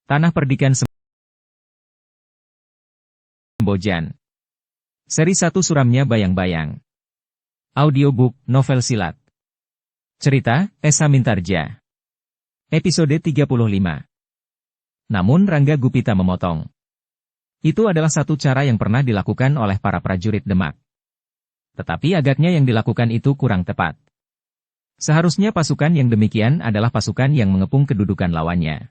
Tanah Perdikan Sembojan. Seri 1 Suramnya Bayang-Bayang. Audiobook, novel silat. Cerita, Esa Mintarja. Episode 35. Namun Rangga Gupita memotong. Itu adalah satu cara yang pernah dilakukan oleh para prajurit Demak. Tetapi agaknya yang dilakukan itu kurang tepat. Seharusnya pasukan yang demikian adalah pasukan yang mengepung kedudukan lawannya.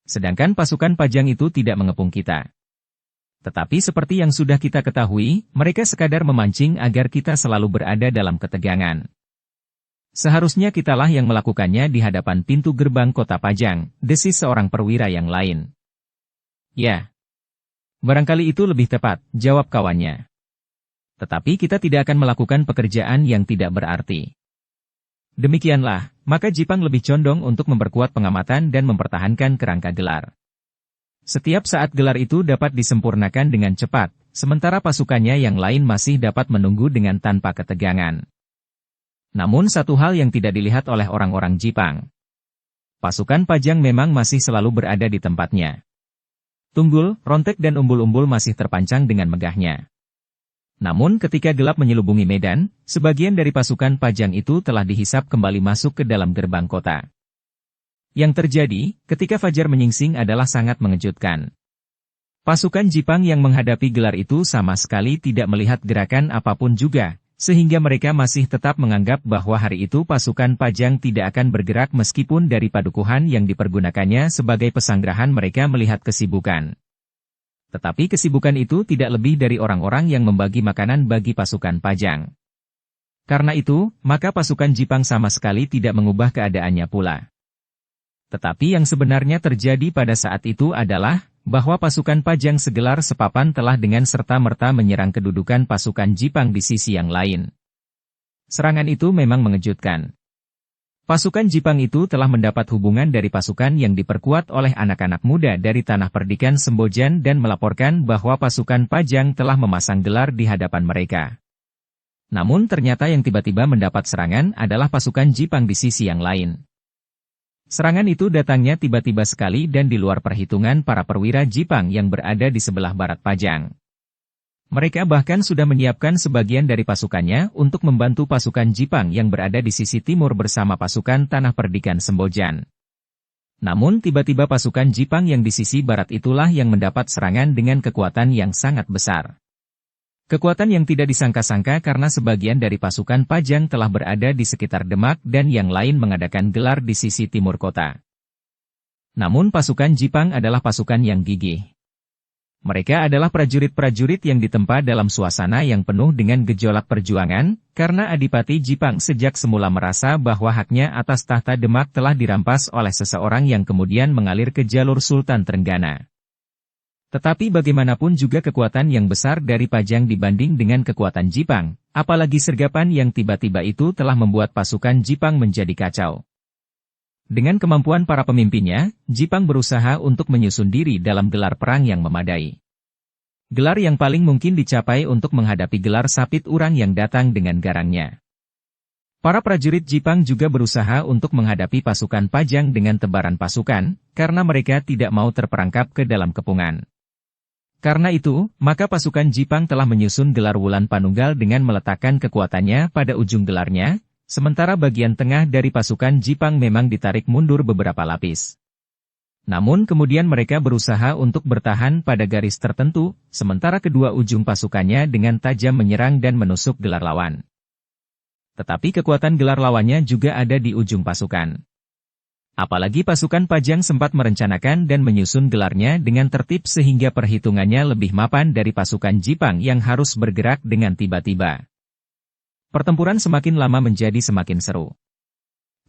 Sedangkan pasukan Pajang itu tidak mengepung kita. Tetapi seperti yang sudah kita ketahui, mereka sekadar memancing agar kita selalu berada dalam ketegangan. Seharusnya kitalah yang melakukannya di hadapan pintu gerbang kota Pajang, desis seorang perwira yang lain. Ya. Barangkali itu lebih tepat, jawab kawannya. Tetapi kita tidak akan melakukan pekerjaan yang tidak berarti. Demikianlah, maka Jipang lebih condong untuk memperkuat pengamatan dan mempertahankan kerangka gelar. Setiap saat gelar itu dapat disempurnakan dengan cepat, sementara pasukannya yang lain masih dapat menunggu dengan tanpa ketegangan. Namun satu hal yang tidak dilihat oleh orang-orang Jipang. Pasukan Pajang memang masih selalu berada di tempatnya. Tunggul, rontek dan umbul-umbul masih terpancang dengan megahnya. Namun ketika gelap menyelubungi medan, sebagian dari pasukan Pajang itu telah dihisap kembali masuk ke dalam gerbang kota. Yang terjadi, ketika fajar menyingsing adalah sangat mengejutkan. Pasukan Jipang yang menghadapi gelar itu sama sekali tidak melihat gerakan apapun juga, sehingga mereka masih tetap menganggap bahwa hari itu pasukan Pajang tidak akan bergerak meskipun dari padukuhan yang dipergunakannya sebagai pesanggerahan mereka melihat kesibukan. Tetapi kesibukan itu tidak lebih dari orang-orang yang membagi makanan bagi pasukan Pajang. Karena itu, maka pasukan Jipang sama sekali tidak mengubah keadaannya pula. Tetapi yang sebenarnya terjadi pada saat itu adalah, bahwa pasukan Pajang segelar sepapan telah dengan serta-merta menyerang kedudukan pasukan Jipang di sisi yang lain. Serangan itu memang mengejutkan. Pasukan Jipang itu telah mendapat hubungan dari pasukan yang diperkuat oleh anak-anak muda dari Tanah Perdikan Sembojan dan melaporkan bahwa pasukan Pajang telah memasang gelar di hadapan mereka. Namun ternyata yang tiba-tiba mendapat serangan adalah pasukan Jipang di sisi yang lain. Serangan itu datangnya tiba-tiba sekali dan di luar perhitungan para perwira Jipang yang berada di sebelah barat Pajang. Mereka bahkan sudah menyiapkan sebagian dari pasukannya untuk membantu pasukan Jipang yang berada di sisi timur bersama pasukan Tanah Perdikan Sembojan. Namun tiba-tiba pasukan Jipang yang di sisi barat itulah yang mendapat serangan dengan kekuatan yang sangat besar. Kekuatan yang tidak disangka-sangka karena sebagian dari pasukan Pajang telah berada di sekitar Demak dan yang lain mengadakan gelar di sisi timur kota. Namun pasukan Jipang adalah pasukan yang gigih. Mereka adalah prajurit-prajurit yang ditempa dalam suasana yang penuh dengan gejolak perjuangan, karena Adipati Jipang sejak semula merasa bahwa haknya atas tahta Demak telah dirampas oleh seseorang yang kemudian mengalir ke jalur Sultan Trenggana. Tetapi bagaimanapun juga kekuatan yang besar dari Pajang dibanding dengan kekuatan Jipang, apalagi sergapan yang tiba-tiba itu telah membuat pasukan Jipang menjadi kacau. Dengan kemampuan para pemimpinnya, Jipang berusaha untuk menyusun diri dalam gelar perang yang memadai. Gelar yang paling mungkin dicapai untuk menghadapi gelar Sapit Urang yang datang dengan garangnya. Para prajurit Jipang juga berusaha untuk menghadapi pasukan Pajang dengan tebaran pasukan, karena mereka tidak mau terperangkap ke dalam kepungan. Karena itu, maka pasukan Jipang telah menyusun gelar Wulan Panunggal dengan meletakkan kekuatannya pada ujung gelarnya, sementara bagian tengah dari pasukan Jipang memang ditarik mundur beberapa lapis. Namun kemudian mereka berusaha untuk bertahan pada garis tertentu, sementara kedua ujung pasukannya dengan tajam menyerang dan menusuk gelar lawan. Tetapi kekuatan gelar lawannya juga ada di ujung pasukan. Apalagi pasukan Pajang sempat merencanakan dan menyusun gelarnya dengan tertib sehingga perhitungannya lebih mapan dari pasukan Jipang yang harus bergerak dengan tiba-tiba. Pertempuran semakin lama menjadi semakin seru.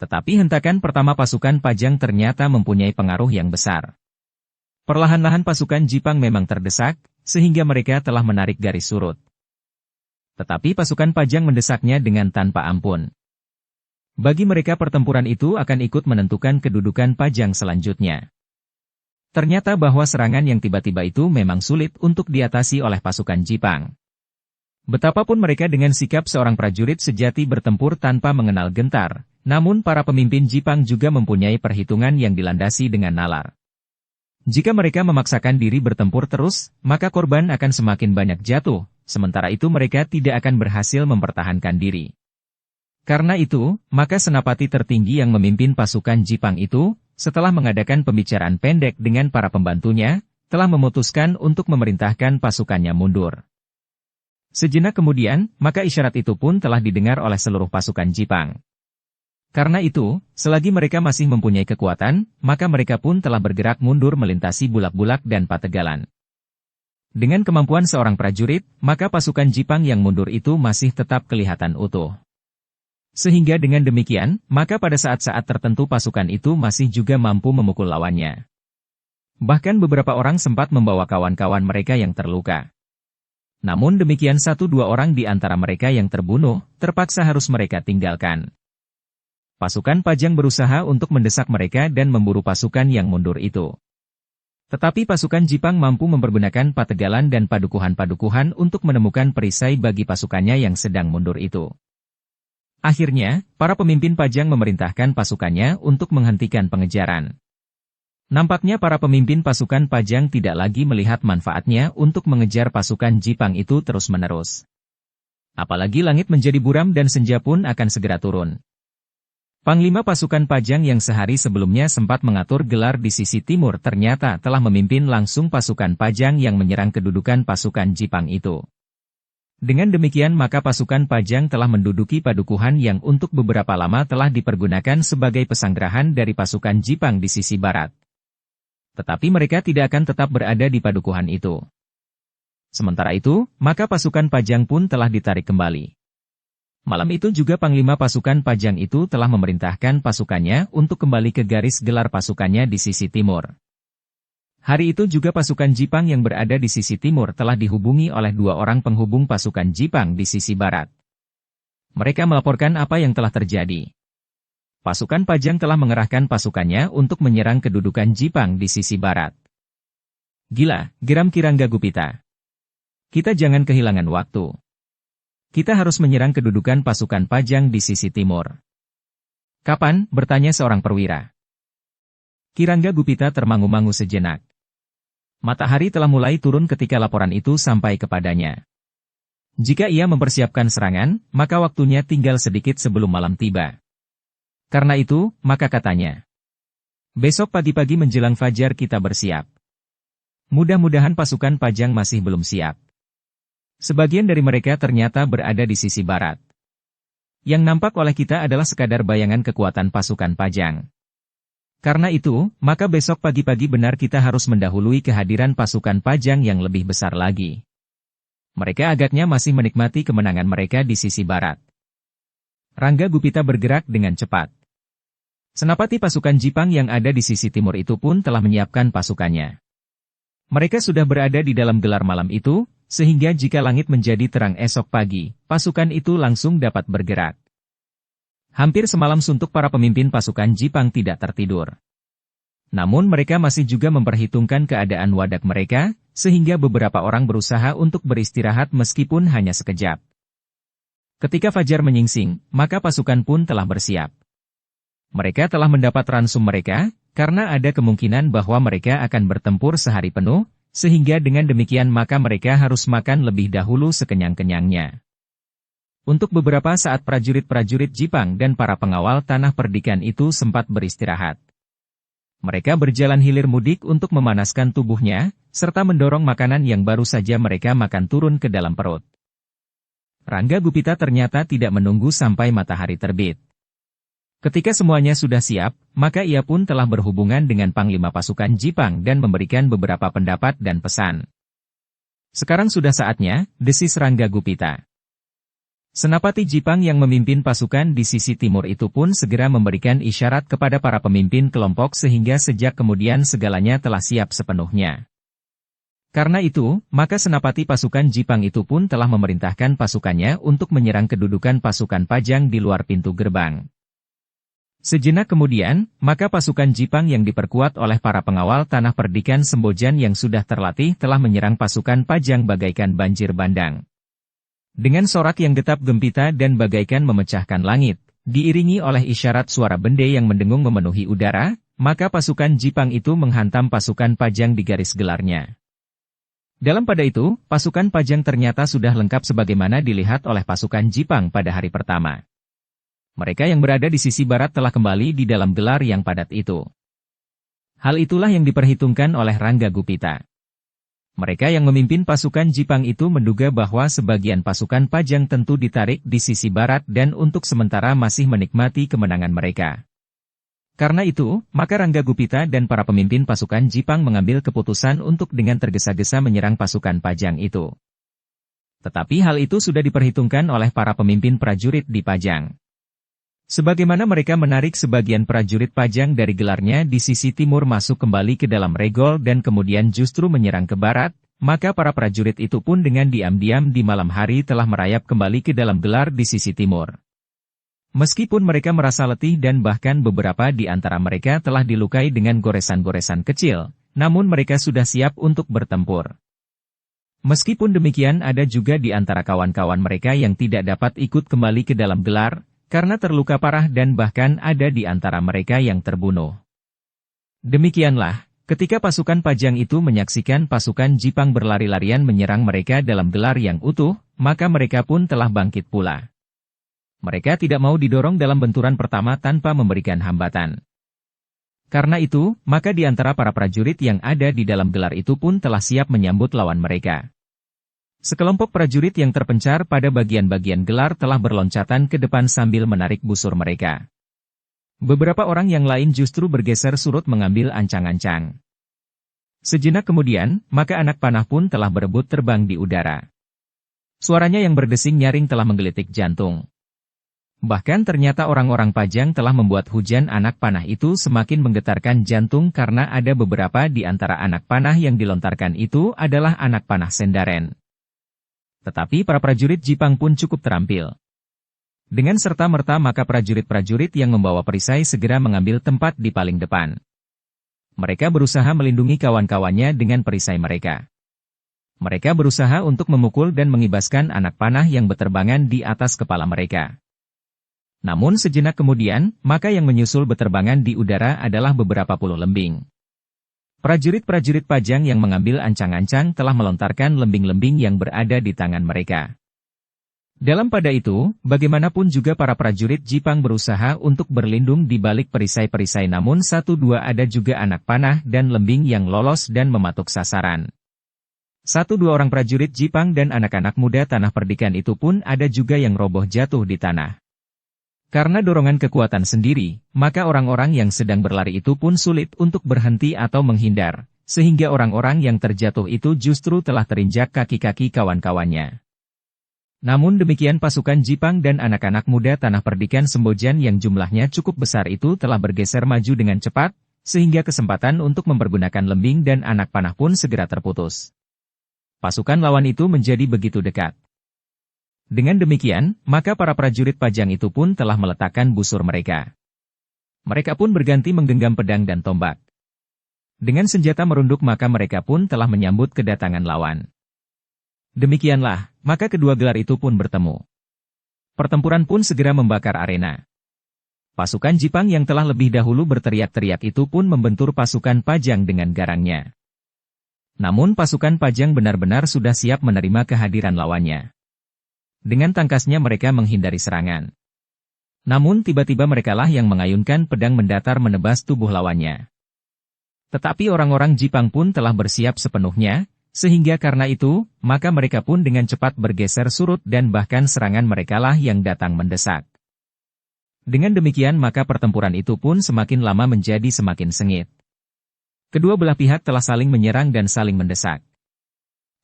Tetapi hentakan pertama pasukan Pajang ternyata mempunyai pengaruh yang besar. Perlahan-lahan pasukan Jipang memang terdesak, sehingga mereka telah menarik garis surut. Tetapi pasukan Pajang mendesaknya dengan tanpa ampun. Bagi mereka pertempuran itu akan ikut menentukan kedudukan Pajang selanjutnya. Ternyata bahwa serangan yang tiba-tiba itu memang sulit untuk diatasi oleh pasukan Jipang. Betapapun mereka dengan sikap seorang prajurit sejati bertempur tanpa mengenal gentar, namun para pemimpin Jipang juga mempunyai perhitungan yang dilandasi dengan nalar. Jika mereka memaksakan diri bertempur terus, maka korban akan semakin banyak jatuh, sementara itu mereka tidak akan berhasil mempertahankan diri. Karena itu, maka senapati tertinggi yang memimpin pasukan Jipang itu, setelah mengadakan pembicaraan pendek dengan para pembantunya, telah memutuskan untuk memerintahkan pasukannya mundur. Sejenak kemudian, maka isyarat itu pun telah didengar oleh seluruh pasukan Jipang. Karena itu, selagi mereka masih mempunyai kekuatan, maka mereka pun telah bergerak mundur melintasi bulak-bulak dan pategalan. Dengan kemampuan seorang prajurit, maka pasukan Jipang yang mundur itu masih tetap kelihatan utuh. Sehingga dengan demikian, maka pada saat-saat tertentu pasukan itu masih juga mampu memukul lawannya. Bahkan beberapa orang sempat membawa kawan-kawan mereka yang terluka. Namun demikian 1-2 orang di antara mereka yang terbunuh, terpaksa harus mereka tinggalkan. Pasukan Pajang berusaha untuk mendesak mereka dan memburu pasukan yang mundur itu. Tetapi pasukan Jipang mampu mempergunakan pategalan dan padukuhan-padukuhan untuk menemukan perisai bagi pasukannya yang sedang mundur itu. Akhirnya, para pemimpin Pajang memerintahkan pasukannya untuk menghentikan pengejaran. Nampaknya para pemimpin pasukan Pajang tidak lagi melihat manfaatnya untuk mengejar pasukan Jipang itu terus-menerus. Apalagi langit menjadi buram dan senja pun akan segera turun. Panglima pasukan Pajang yang sehari sebelumnya sempat mengatur gelar di sisi timur ternyata telah memimpin langsung pasukan Pajang yang menyerang kedudukan pasukan Jipang itu. Dengan demikian maka pasukan Pajang telah menduduki padukuhan yang untuk beberapa lama telah dipergunakan sebagai pesanggerahan dari pasukan Jipang di sisi barat. Tetapi mereka tidak akan tetap berada di padukuhan itu. Sementara itu, maka pasukan Pajang pun telah ditarik kembali. Malam itu juga Panglima pasukan Pajang itu telah memerintahkan pasukannya untuk kembali ke garis gelar pasukannya di sisi timur. Hari itu juga pasukan Jipang yang berada di sisi timur telah dihubungi oleh 2 orang penghubung pasukan Jipang di sisi barat. Mereka melaporkan apa yang telah terjadi. Pasukan Pajang telah mengerahkan pasukannya untuk menyerang kedudukan Jipang di sisi barat. Gila, geram Kirangga Gupita. Kita jangan kehilangan waktu. Kita harus menyerang kedudukan pasukan Pajang di sisi timur. Kapan? Bertanya seorang perwira. Kirangga Gupita termangu-mangu sejenak. Matahari telah mulai turun ketika laporan itu sampai kepadanya. Jika ia mempersiapkan serangan, maka waktunya tinggal sedikit sebelum malam tiba. Karena itu, maka katanya, besok pagi-pagi menjelang fajar kita bersiap. Mudah-mudahan pasukan Pajang masih belum siap. Sebagian dari mereka ternyata berada di sisi barat. Yang nampak oleh kita adalah sekadar bayangan kekuatan pasukan Pajang. Karena itu, maka besok pagi-pagi benar kita harus mendahului kehadiran pasukan Pajang yang lebih besar lagi. Mereka agaknya masih menikmati kemenangan mereka di sisi barat. Rangga Gupita bergerak dengan cepat. Senapati pasukan Jipang yang ada di sisi timur itu pun telah menyiapkan pasukannya. Mereka sudah berada di dalam gelar malam itu, sehingga jika langit menjadi terang esok pagi, pasukan itu langsung dapat bergerak. Hampir semalam suntuk para pemimpin pasukan Jipang tidak tertidur. Namun mereka masih juga memperhitungkan keadaan wadak mereka, sehingga beberapa orang berusaha untuk beristirahat meskipun hanya sekejap. Ketika fajar menyingsing, maka pasukan pun telah bersiap. Mereka telah mendapat ransum mereka, karena ada kemungkinan bahwa mereka akan bertempur sehari penuh, sehingga dengan demikian maka mereka harus makan lebih dahulu sekenyang-kenyangnya. Untuk beberapa saat prajurit-prajurit Jipang dan para pengawal tanah perdikan itu sempat beristirahat. Mereka berjalan hilir mudik untuk memanaskan tubuhnya, serta mendorong makanan yang baru saja mereka makan turun ke dalam perut. Rangga Gupita ternyata tidak menunggu sampai matahari terbit. Ketika semuanya sudah siap, maka ia pun telah berhubungan dengan Panglima pasukan Jipang dan memberikan beberapa pendapat dan pesan. Sekarang sudah saatnya, desis Rangga Gupita. Senapati Jipang yang memimpin pasukan di sisi timur itu pun segera memberikan isyarat kepada para pemimpin kelompok sehingga sejak kemudian segalanya telah siap sepenuhnya. Karena itu, maka senapati pasukan Jipang itu pun telah memerintahkan pasukannya untuk menyerang kedudukan pasukan Pajang di luar pintu gerbang. Sejenak kemudian, maka pasukan Jipang yang diperkuat oleh para pengawal tanah perdikan Sembojan yang sudah terlatih telah menyerang pasukan Pajang bagaikan banjir bandang. Dengan sorak yang getap gempita dan bagaikan memecahkan langit, diiringi oleh isyarat suara bende yang mendengung memenuhi udara, maka pasukan Jipang itu menghantam pasukan Pajang di garis gelarnya. Dalam pada itu, pasukan Pajang ternyata sudah lengkap sebagaimana dilihat oleh pasukan Jipang pada hari pertama. Mereka yang berada di sisi barat telah kembali di dalam gelar yang padat itu. Hal itulah yang diperhitungkan oleh Rangga Gupita. Mereka yang memimpin pasukan Jipang itu menduga bahwa sebagian pasukan Pajang tentu ditarik di sisi barat dan untuk sementara masih menikmati kemenangan mereka. Karena itu, maka Rangga Gupita dan para pemimpin pasukan Jipang mengambil keputusan untuk dengan tergesa-gesa menyerang pasukan Pajang itu. Tetapi hal itu sudah diperhitungkan oleh para pemimpin prajurit di Pajang. Sebagaimana mereka menarik sebagian prajurit Pajang dari gelarnya di sisi timur masuk kembali ke dalam regol dan kemudian justru menyerang ke barat, maka para prajurit itu pun dengan diam-diam di malam hari telah merayap kembali ke dalam gelar di sisi timur. Meskipun mereka merasa letih dan bahkan beberapa di antara mereka telah dilukai dengan goresan-goresan kecil, namun mereka sudah siap untuk bertempur. Meskipun demikian ada juga di antara kawan-kawan mereka yang tidak dapat ikut kembali ke dalam gelar, karena terluka parah dan bahkan ada di antara mereka yang terbunuh. Demikianlah, ketika pasukan Pajang itu menyaksikan pasukan Jipang berlari-larian menyerang mereka dalam gelar yang utuh, maka mereka pun telah bangkit pula. Mereka tidak mau didorong dalam benturan pertama tanpa memberikan hambatan. Karena itu, maka di antara para prajurit yang ada di dalam gelar itu pun telah siap menyambut lawan mereka. Sekelompok prajurit yang terpencar pada bagian-bagian gelar telah berloncatan ke depan sambil menarik busur mereka. Beberapa orang yang lain justru bergeser surut mengambil ancang-ancang. Sejenak kemudian, maka anak panah pun telah berebut terbang di udara. Suaranya yang berdesing nyaring telah menggelitik jantung. Bahkan ternyata orang-orang Pajang telah membuat hujan anak panah itu semakin menggetarkan jantung karena ada beberapa di antara anak panah yang dilontarkan itu adalah anak panah Sendaren. Tetapi para prajurit Jipang pun cukup terampil. Dengan serta-merta maka prajurit-prajurit yang membawa perisai segera mengambil tempat di paling depan. Mereka berusaha melindungi kawan-kawannya dengan perisai mereka. Mereka berusaha untuk memukul dan mengibaskan anak panah yang beterbangan di atas kepala mereka. Namun sejenak kemudian, maka yang menyusul beterbangan di udara adalah beberapa puluh lembing. Prajurit-prajurit Pajang yang mengambil ancang-ancang telah melontarkan lembing-lembing yang berada di tangan mereka. Dalam pada itu, bagaimanapun juga para prajurit Jipang berusaha untuk berlindung di balik perisai-perisai namun satu dua ada juga anak panah dan lembing yang lolos dan mematuk sasaran. Satu dua orang prajurit Jipang dan anak-anak muda tanah perdikan itu pun ada juga yang roboh jatuh di tanah. Karena dorongan kekuatan sendiri, maka orang-orang yang sedang berlari itu pun sulit untuk berhenti atau menghindar, sehingga orang-orang yang terjatuh itu justru telah terinjak kaki-kaki kawan-kawannya. Namun demikian pasukan Jipang dan anak-anak muda tanah perdikan Sembojan yang jumlahnya cukup besar itu telah bergeser maju dengan cepat, sehingga kesempatan untuk mempergunakan lembing dan anak panah pun segera terputus. Pasukan lawan itu menjadi begitu dekat. Dengan demikian, maka para prajurit Pajang itu pun telah meletakkan busur mereka. Mereka pun berganti menggenggam pedang dan tombak. Dengan senjata merunduk maka mereka pun telah menyambut kedatangan lawan. Demikianlah, maka kedua gelar itu pun bertemu. Pertempuran pun segera membakar arena. Pasukan Jipang yang telah lebih dahulu berteriak-teriak itu pun membentur pasukan Pajang dengan garangnya. Namun pasukan Pajang benar-benar sudah siap menerima kehadiran lawannya. Dengan tangkasnya mereka menghindari serangan. Namun tiba-tiba merekalah yang mengayunkan pedang mendatar menebas tubuh lawannya. Tetapi orang-orang Jipang pun telah bersiap sepenuhnya, sehingga karena itu, maka mereka pun dengan cepat bergeser surut dan bahkan serangan merekalah yang datang mendesak. Dengan demikian maka pertempuran itu pun semakin lama menjadi semakin sengit. Kedua belah pihak telah saling menyerang dan saling mendesak.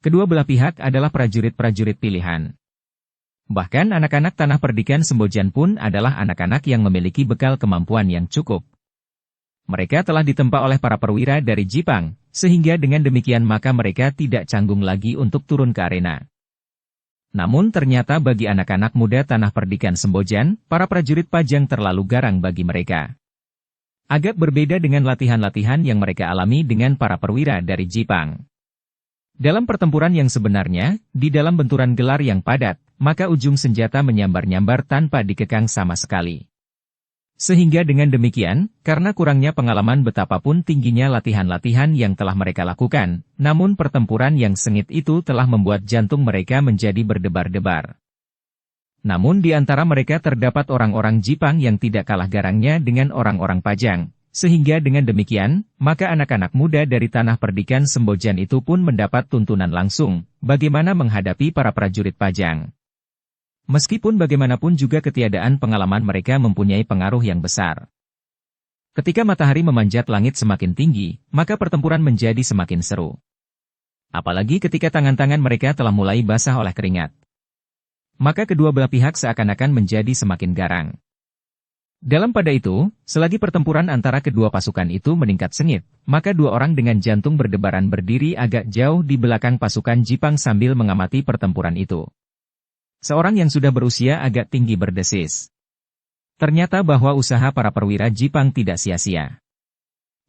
Kedua belah pihak adalah prajurit-prajurit pilihan. Bahkan anak-anak tanah perdikan Sembojan pun adalah anak-anak yang memiliki bekal kemampuan yang cukup. Mereka telah ditempa oleh para perwira dari Jipang, sehingga dengan demikian maka mereka tidak canggung lagi untuk turun ke arena. Namun ternyata bagi anak-anak muda tanah perdikan Sembojan, para prajurit Pajang terlalu garang bagi mereka. Agak berbeda dengan latihan-latihan yang mereka alami dengan para perwira dari Jipang. Dalam pertempuran yang sebenarnya, di dalam benturan gelar yang padat, maka ujung senjata menyambar-nyambar tanpa dikekang sama sekali. Sehingga dengan demikian, karena kurangnya pengalaman betapapun tingginya latihan-latihan yang telah mereka lakukan, namun pertempuran yang sengit itu telah membuat jantung mereka menjadi berdebar-debar. Namun di antara mereka terdapat orang-orang Jipang yang tidak kalah garangnya dengan orang-orang Pajang, sehingga dengan demikian, maka anak-anak muda dari tanah perdikan Sembojan itu pun mendapat tuntunan langsung, bagaimana menghadapi para prajurit Pajang. Meskipun bagaimanapun juga ketiadaan pengalaman mereka mempunyai pengaruh yang besar. Ketika matahari memanjat langit semakin tinggi, maka pertempuran menjadi semakin seru. Apalagi ketika tangan-tangan mereka telah mulai basah oleh keringat. Maka kedua belah pihak seakan-akan menjadi semakin garang. Dalam pada itu, selagi pertempuran antara kedua pasukan itu meningkat sengit, maka dua orang dengan jantung berdebaran berdiri agak jauh di belakang pasukan Jipang sambil mengamati pertempuran itu. Seorang yang sudah berusia agak tinggi berdesis. Ternyata bahwa usaha para perwira Jipang tidak sia-sia.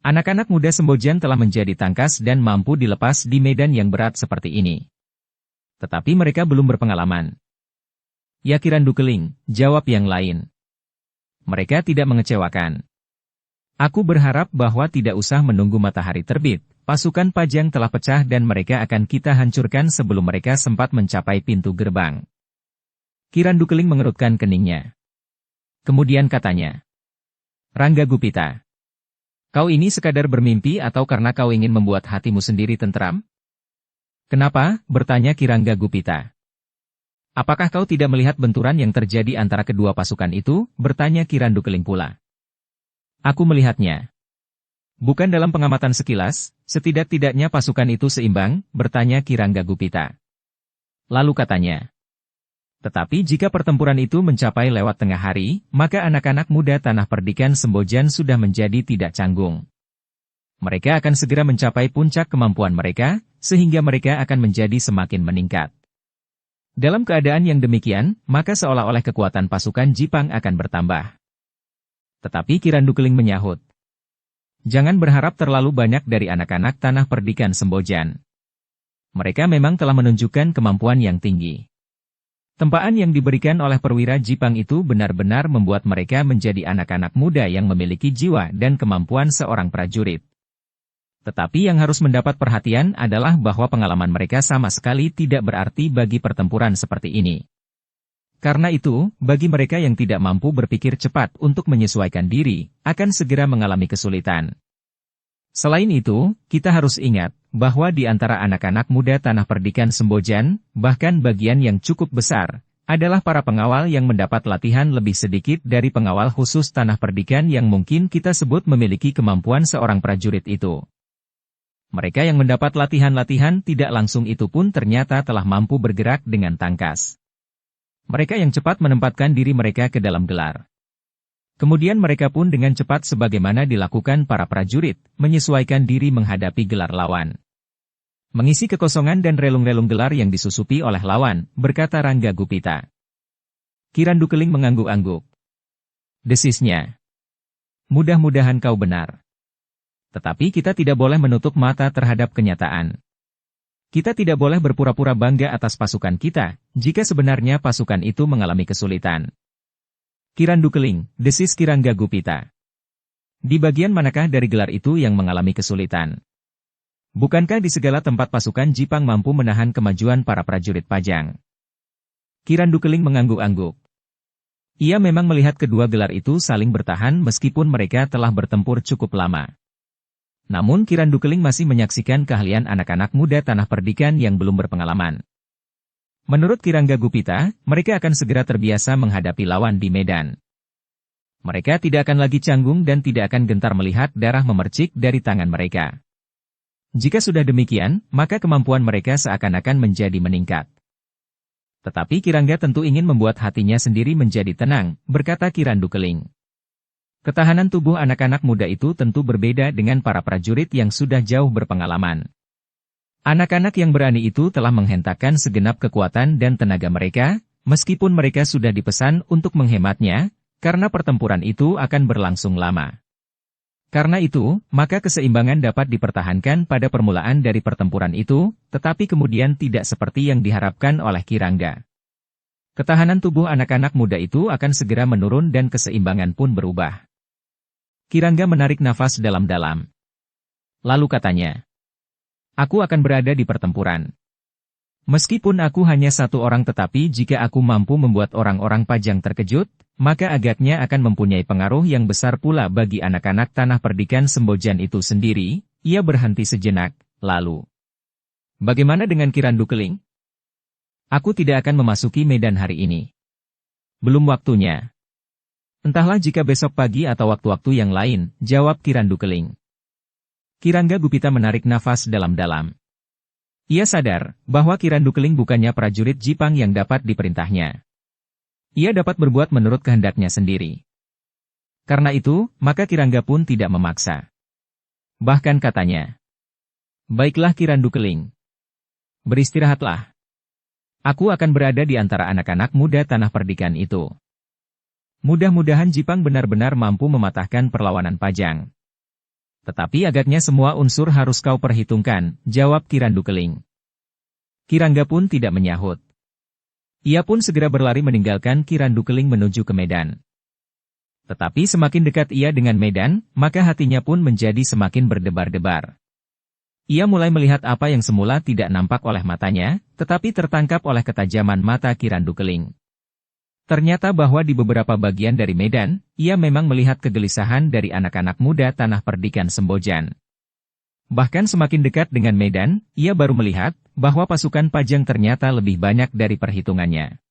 Anak-anak muda Sembojan telah menjadi tangkas dan mampu dilepas di medan yang berat seperti ini. Tetapi mereka belum berpengalaman. Ya Kirandu Keling, jawab yang lain. Mereka tidak mengecewakan. Aku berharap bahwa tidak usah menunggu matahari terbit, pasukan Pajang telah pecah dan mereka akan kita hancurkan sebelum mereka sempat mencapai pintu gerbang. Kirandu Keling mengerutkan keningnya. Kemudian katanya, Rangga Gupita, kau ini sekadar bermimpi atau karena kau ingin membuat hatimu sendiri tentram? Kenapa? Bertanya Kirangga Gupita. Apakah kau tidak melihat benturan yang terjadi antara kedua pasukan itu? Bertanya Kirandu Keling pula. Aku melihatnya. Bukan dalam pengamatan sekilas, setidak-tidaknya pasukan itu seimbang, bertanya Kirangga Gupita. Lalu katanya. Tetapi jika pertempuran itu mencapai lewat tengah hari, maka anak-anak muda tanah perdikan Sembojan sudah menjadi tidak canggung. Mereka akan segera mencapai puncak kemampuan mereka, sehingga mereka akan menjadi semakin meningkat. Dalam keadaan yang demikian, maka seolah-olah kekuatan pasukan Jipang akan bertambah. Tetapi Kirandu Keling menyahut. Jangan berharap terlalu banyak dari anak-anak tanah perdikan Sembojan. Mereka memang telah menunjukkan kemampuan yang tinggi. Tempaan yang diberikan oleh perwira Jipang itu benar-benar membuat mereka menjadi anak-anak muda yang memiliki jiwa dan kemampuan seorang prajurit. Tetapi yang harus mendapat perhatian adalah bahwa pengalaman mereka sama sekali tidak berarti bagi pertempuran seperti ini. Karena itu, bagi mereka yang tidak mampu berpikir cepat untuk menyesuaikan diri, akan segera mengalami kesulitan. Selain itu, kita harus ingat bahwa di antara anak-anak muda tanah perdikan Sembojan, bahkan bagian yang cukup besar, adalah para pengawal yang mendapat latihan lebih sedikit dari pengawal khusus tanah perdikan yang mungkin kita sebut memiliki kemampuan seorang prajurit itu. Mereka yang mendapat latihan-latihan tidak langsung itu pun ternyata telah mampu bergerak dengan tangkas. Mereka yang cepat menempatkan diri mereka ke dalam gelar. Kemudian mereka pun dengan cepat sebagaimana dilakukan para prajurit, menyesuaikan diri menghadapi gelar lawan. Mengisi kekosongan dan relung-relung gelar yang disusupi oleh lawan, berkata Rangga Gupita. Kirandu Keling mengangguk-angguk. Desisnya. Mudah-mudahan kau benar. Tetapi kita tidak boleh menutup mata terhadap kenyataan. Kita tidak boleh berpura-pura bangga atas pasukan kita, jika sebenarnya pasukan itu mengalami kesulitan. Kirandu Keling, desis Kirangga Gupita. Di bagian manakah dari gelar itu yang mengalami kesulitan? Bukankah di segala tempat pasukan Jipang mampu menahan kemajuan para prajurit Pajang? Kirandu Keling mengangguk-angguk. Ia memang melihat kedua gelar itu saling bertahan meskipun mereka telah bertempur cukup lama. Namun Kirandu Keling masih menyaksikan keahlian anak-anak muda tanah perdikan yang belum berpengalaman. Menurut Kirangga Gupita, mereka akan segera terbiasa menghadapi lawan di medan. Mereka tidak akan lagi canggung dan tidak akan gentar melihat darah memercik dari tangan mereka. Jika sudah demikian, maka kemampuan mereka seakan-akan menjadi meningkat. Tetapi Kirangga tentu ingin membuat hatinya sendiri menjadi tenang, berkata Kirandu Keling. Ketahanan tubuh anak-anak muda itu tentu berbeda dengan para prajurit yang sudah jauh berpengalaman. Anak-anak yang berani itu telah menghentakkan segenap kekuatan dan tenaga mereka, meskipun mereka sudah dipesan untuk menghematnya, karena pertempuran itu akan berlangsung lama. Karena itu, maka keseimbangan dapat dipertahankan pada permulaan dari pertempuran itu, tetapi kemudian tidak seperti yang diharapkan oleh Kirangga. Ketahanan tubuh anak-anak muda itu akan segera menurun dan keseimbangan pun berubah. Kirangga menarik nafas dalam-dalam. Lalu katanya, "Aku akan berada di pertempuran. Meskipun aku hanya satu orang tetapi jika aku mampu membuat orang-orang Pajang terkejut, maka agaknya akan mempunyai pengaruh yang besar pula bagi anak-anak tanah perdikan Sembojan itu sendiri." Ia berhenti sejenak, lalu, "Bagaimana dengan Kirandu Keling? Aku tidak akan memasuki medan hari ini. Belum waktunya. Entahlah jika besok pagi atau waktu-waktu yang lain," jawab Kirandu Keling. Kirangga Gupita menarik nafas dalam-dalam. Ia sadar bahwa Kirandu Keling bukannya prajurit Jipang yang dapat diperintahnya. Ia dapat berbuat menurut kehendaknya sendiri. Karena itu, maka Kirangga pun tidak memaksa. Bahkan katanya, "Baiklah Kirandu Keling. Beristirahatlah. Aku akan berada di antara anak-anak muda tanah perdikan itu. Mudah-mudahan Jipang benar-benar mampu mematahkan perlawanan Pajang. Tetapi agaknya semua unsur harus kau perhitungkan," jawab Kirandu Keling. Kirangga pun tidak menyahut. Ia pun segera berlari meninggalkan Kirandu Keling menuju ke medan. Tetapi semakin dekat ia dengan medan, maka hatinya pun menjadi semakin berdebar-debar. Ia mulai melihat apa yang semula tidak nampak oleh matanya, tetapi tertangkap oleh ketajaman mata Kirandu Keling. Ternyata bahwa di beberapa bagian dari medan, ia memang melihat kegelisahan dari anak-anak muda tanah perdikan Sembojan. Bahkan semakin dekat dengan medan, ia baru melihat bahwa pasukan Pajang ternyata lebih banyak dari perhitungannya.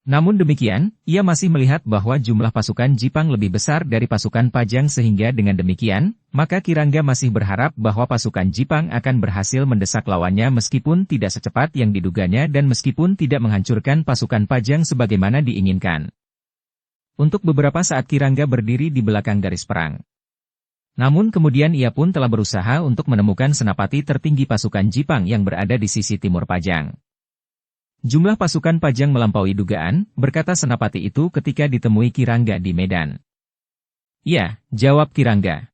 Namun demikian, ia masih melihat bahwa jumlah pasukan Jipang lebih besar dari pasukan Pajang sehingga dengan demikian, maka Kirangga masih berharap bahwa pasukan Jipang akan berhasil mendesak lawannya meskipun tidak secepat yang diduganya dan meskipun tidak menghancurkan pasukan Pajang sebagaimana diinginkan. Untuk beberapa saat Kirangga berdiri di belakang garis perang. Namun kemudian ia pun telah berusaha untuk menemukan senapati tertinggi pasukan Jipang yang berada di sisi timur Pajang. Jumlah pasukan Pajang melampaui dugaan, berkata senapati itu ketika ditemui Kirangga di medan. "Ya," jawab Kirangga.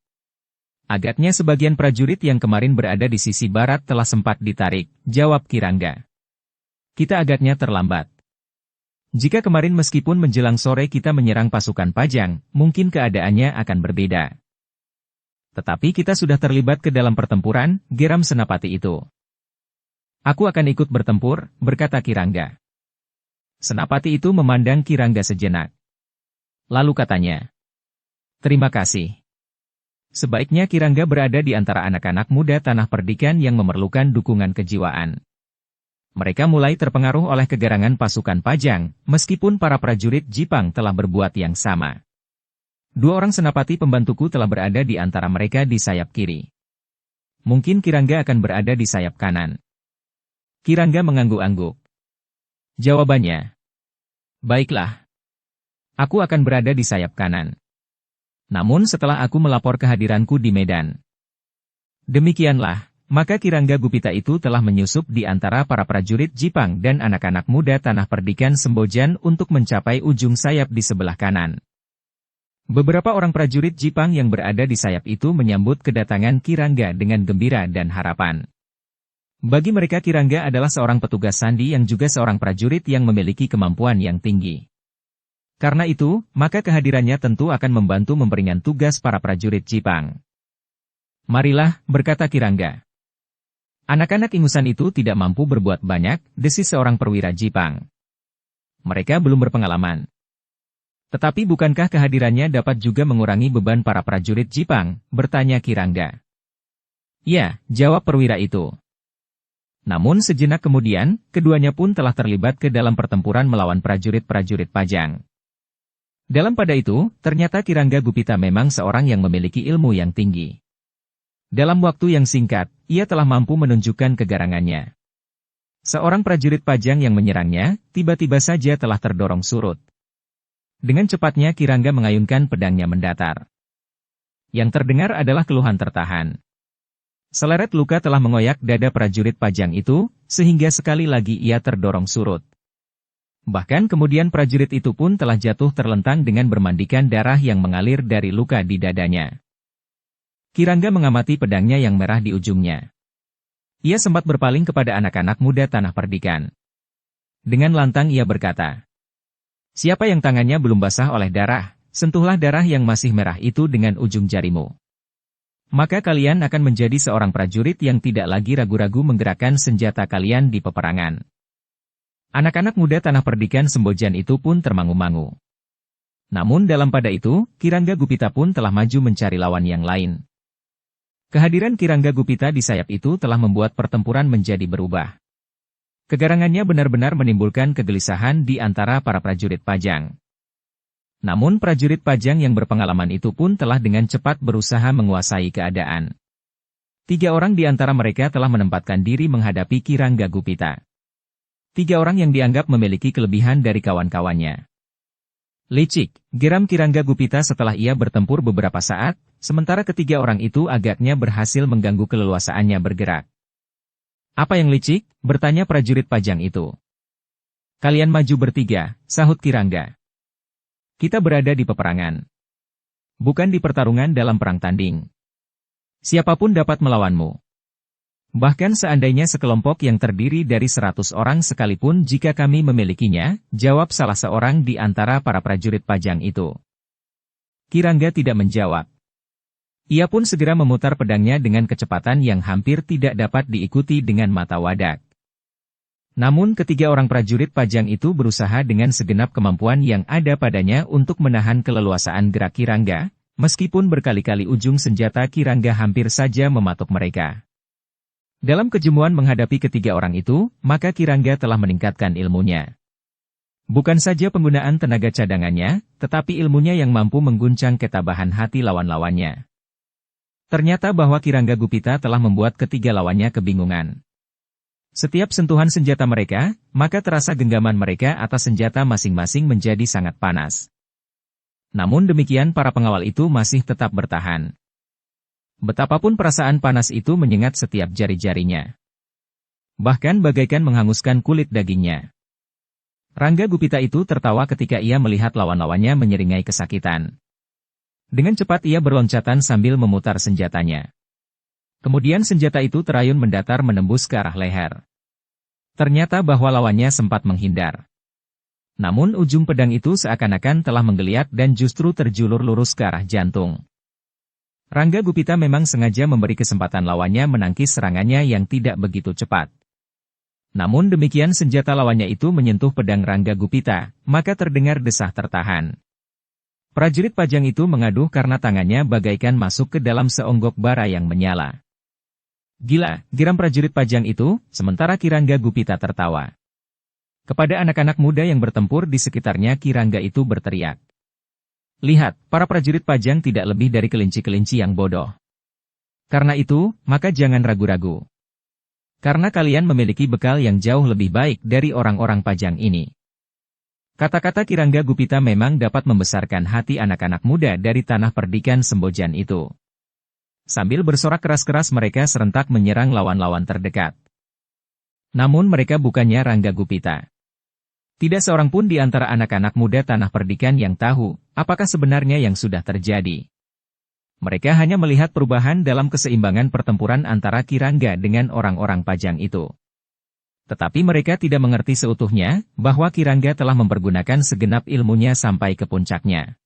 "Agaknya sebagian prajurit yang kemarin berada di sisi barat telah sempat ditarik," jawab Kirangga. "Kita agaknya terlambat. Jika kemarin meskipun menjelang sore kita menyerang pasukan Pajang, mungkin keadaannya akan berbeda. Tetapi kita sudah terlibat ke dalam pertempuran," geram senapati itu. "Aku akan ikut bertempur," berkata Kirangga. Senapati itu memandang Kirangga sejenak. Lalu katanya, "Terima kasih. Sebaiknya Kirangga berada di antara anak-anak muda tanah perdikan yang memerlukan dukungan kejiwaan." Mereka mulai terpengaruh oleh kegarangan pasukan Pajang, meskipun para prajurit Jipang telah berbuat yang sama. 2 orang senapati pembantuku telah berada di antara mereka di sayap kiri. Mungkin Kirangga akan berada di sayap kanan. Kirangga mengangguk-angguk. Jawabannya, "Baiklah. Aku akan berada di sayap kanan. Namun setelah aku melapor kehadiranku di medan." Demikianlah, maka Kirangga Gupita itu telah menyusup di antara para prajurit Jipang dan anak-anak muda tanah perdikan Sembojan untuk mencapai ujung sayap di sebelah kanan. Beberapa orang prajurit Jipang yang berada di sayap itu menyambut kedatangan Kirangga dengan gembira dan harapan. Bagi mereka Kirangga adalah seorang petugas sandi yang juga seorang prajurit yang memiliki kemampuan yang tinggi. Karena itu, maka kehadirannya tentu akan membantu memperingan tugas para prajurit Jipang. "Marilah," berkata Kirangga. "Anak-anak ingusan itu tidak mampu berbuat banyak," desis seorang perwira Jipang. "Mereka belum berpengalaman. Tetapi bukankah kehadirannya dapat juga mengurangi beban para prajurit Jipang?" bertanya Kirangga. "Ya," jawab perwira itu. Namun sejenak kemudian, keduanya pun telah terlibat ke dalam pertempuran melawan prajurit-prajurit Pajang. Dalam pada itu, ternyata Kirangga Gupita memang seorang yang memiliki ilmu yang tinggi. Dalam waktu yang singkat, ia telah mampu menunjukkan kegarangannya. Seorang prajurit Pajang yang menyerangnya, tiba-tiba saja telah terdorong surut. Dengan cepatnya Kirangga mengayunkan pedangnya mendatar. Yang terdengar adalah keluhan tertahan. Seleret luka telah mengoyak dada prajurit Pajang itu, sehingga sekali lagi ia terdorong surut. Bahkan kemudian prajurit itu pun telah jatuh terlentang dengan bermandikan darah yang mengalir dari luka di dadanya. Kirangga mengamati pedangnya yang merah di ujungnya. Ia sempat berpaling kepada anak-anak muda tanah perdikan. Dengan lantang ia berkata, "Siapa yang tangannya belum basah oleh darah, sentuhlah darah yang masih merah itu dengan ujung jarimu. Maka kalian akan menjadi seorang prajurit yang tidak lagi ragu-ragu menggerakkan senjata kalian di peperangan." Anak-anak muda tanah perdikan Sembojan itu pun termangu-mangu. Namun dalam pada itu, Kirangga Gupita pun telah maju mencari lawan yang lain. Kehadiran Kirangga Gupita di sayap itu telah membuat pertempuran menjadi berubah. Kegarangannya benar-benar menimbulkan kegelisahan di antara para prajurit Pajang. Namun prajurit Pajang yang berpengalaman itu pun telah dengan cepat berusaha menguasai keadaan. 3 orang di antara mereka telah menempatkan diri menghadapi Kirangga Gupita. 3 orang yang dianggap memiliki kelebihan dari kawan-kawannya. "Licik," geram Kirangga Gupita setelah ia bertempur beberapa saat, sementara ketiga orang itu agaknya berhasil mengganggu keleluasaannya bergerak. "Apa yang licik?" bertanya prajurit Pajang itu. "Kalian maju bertiga," sahut Kirangga. "Kita berada di peperangan. Bukan di pertarungan dalam perang tanding. Siapapun dapat melawanmu. Bahkan seandainya sekelompok yang terdiri dari 100 orang sekalipun jika kami memilikinya," jawab salah seorang di antara para prajurit Pajang itu. Kirangga tidak menjawab. Ia pun segera memutar pedangnya dengan kecepatan yang hampir tidak dapat diikuti dengan mata wadak. Namun ketiga orang prajurit Pajang itu berusaha dengan segenap kemampuan yang ada padanya untuk menahan keleluasaan gerak Kirangga, meskipun berkali-kali ujung senjata Kirangga hampir saja mematuk mereka. Dalam kejemuan menghadapi ketiga orang itu, maka Kirangga telah meningkatkan ilmunya. Bukan saja penggunaan tenaga cadangannya, tetapi ilmunya yang mampu mengguncang ketabahan hati lawan-lawannya. Ternyata bahwa Kirangga Gupita telah membuat ketiga lawannya kebingungan. Setiap sentuhan senjata mereka, maka terasa genggaman mereka atas senjata masing-masing menjadi sangat panas. Namun demikian para pengawal itu masih tetap bertahan. Betapapun perasaan panas itu menyengat setiap jari-jarinya. Bahkan bagaikan menghanguskan kulit dagingnya. Rangga Gupita itu tertawa ketika ia melihat lawan-lawannya menyeringai kesakitan. Dengan cepat ia berloncatan sambil memutar senjatanya. Kemudian senjata itu terayun mendatar menembus ke arah leher. Ternyata bahwa lawannya sempat menghindar. Namun ujung pedang itu seakan-akan telah menggeliat dan justru terjulur lurus ke arah jantung. Rangga Gupita memang sengaja memberi kesempatan lawannya menangkis serangannya yang tidak begitu cepat. Namun demikian senjata lawannya itu menyentuh pedang Rangga Gupita, maka terdengar desah tertahan. Prajurit Pajang itu mengaduh karena tangannya bagaikan masuk ke dalam seonggok bara yang menyala. "Gila," geram prajurit Pajang itu, sementara Kirangga Gupita tertawa. Kepada anak-anak muda yang bertempur di sekitarnya Kirangga itu berteriak. "Lihat, para prajurit Pajang tidak lebih dari kelinci-kelinci yang bodoh. Karena itu, maka jangan ragu-ragu. Karena kalian memiliki bekal yang jauh lebih baik dari orang-orang Pajang ini." Kata-kata Kirangga Gupita memang dapat membesarkan hati anak-anak muda dari tanah perdikan Sembojan itu. Sambil bersorak keras-keras mereka serentak menyerang lawan-lawan terdekat. Namun mereka bukannya Rangga Gupita. Tidak seorang pun di antara anak-anak muda tanah perdikan yang tahu apakah sebenarnya yang sudah terjadi. Mereka hanya melihat perubahan dalam keseimbangan pertempuran antara Kirangga dengan orang-orang Pajang itu. Tetapi mereka tidak mengerti seutuhnya bahwa Kirangga telah mempergunakan segenap ilmunya sampai ke puncaknya.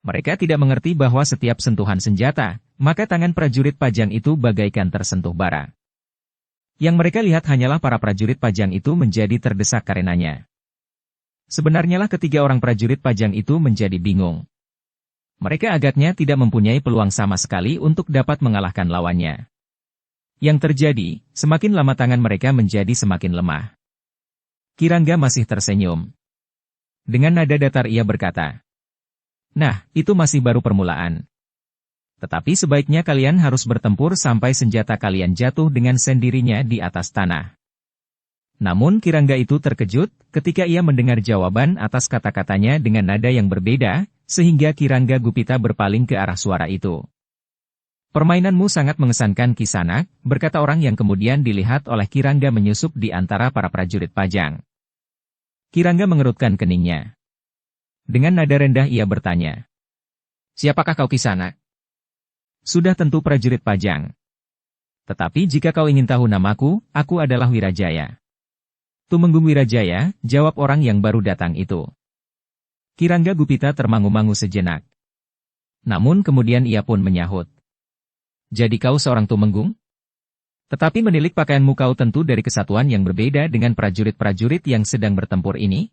Mereka tidak mengerti bahwa setiap sentuhan senjata, maka tangan prajurit Pajang itu bagaikan tersentuh bara. Yang mereka lihat hanyalah para prajurit Pajang itu menjadi terdesak karenanya. Sebenarnya lah ketiga orang prajurit Pajang itu menjadi bingung. Mereka agaknya tidak mempunyai peluang sama sekali untuk dapat mengalahkan lawannya. Yang terjadi, semakin lama tangan mereka menjadi semakin lemah. Kirangga masih tersenyum. Dengan nada datar ia berkata, "Nah, itu masih baru permulaan. Tetapi sebaiknya kalian harus bertempur sampai senjata kalian jatuh dengan sendirinya di atas tanah." Namun Kirangga itu terkejut ketika ia mendengar jawaban atas kata-katanya dengan nada yang berbeda, sehingga Kirangga Gupita berpaling ke arah suara itu. "Permainanmu sangat mengesankan Kisanak," berkata orang yang kemudian dilihat oleh Kirangga menyusup di antara para prajurit Pajang. Kirangga mengerutkan keningnya. Dengan nada rendah ia bertanya, "Siapakah kau Kisanak?" "Sudah tentu prajurit Pajang. Tetapi jika kau ingin tahu namaku, aku adalah Wirajaya." Tumenggung Wirajaya, jawab orang yang baru datang itu. Kirangga Gupita termangu-mangu sejenak. Namun kemudian ia pun menyahut. Jadi kau seorang Tumenggung? Tetapi menilik pakaianmu kau tentu dari kesatuan yang berbeda dengan prajurit-prajurit yang sedang bertempur ini?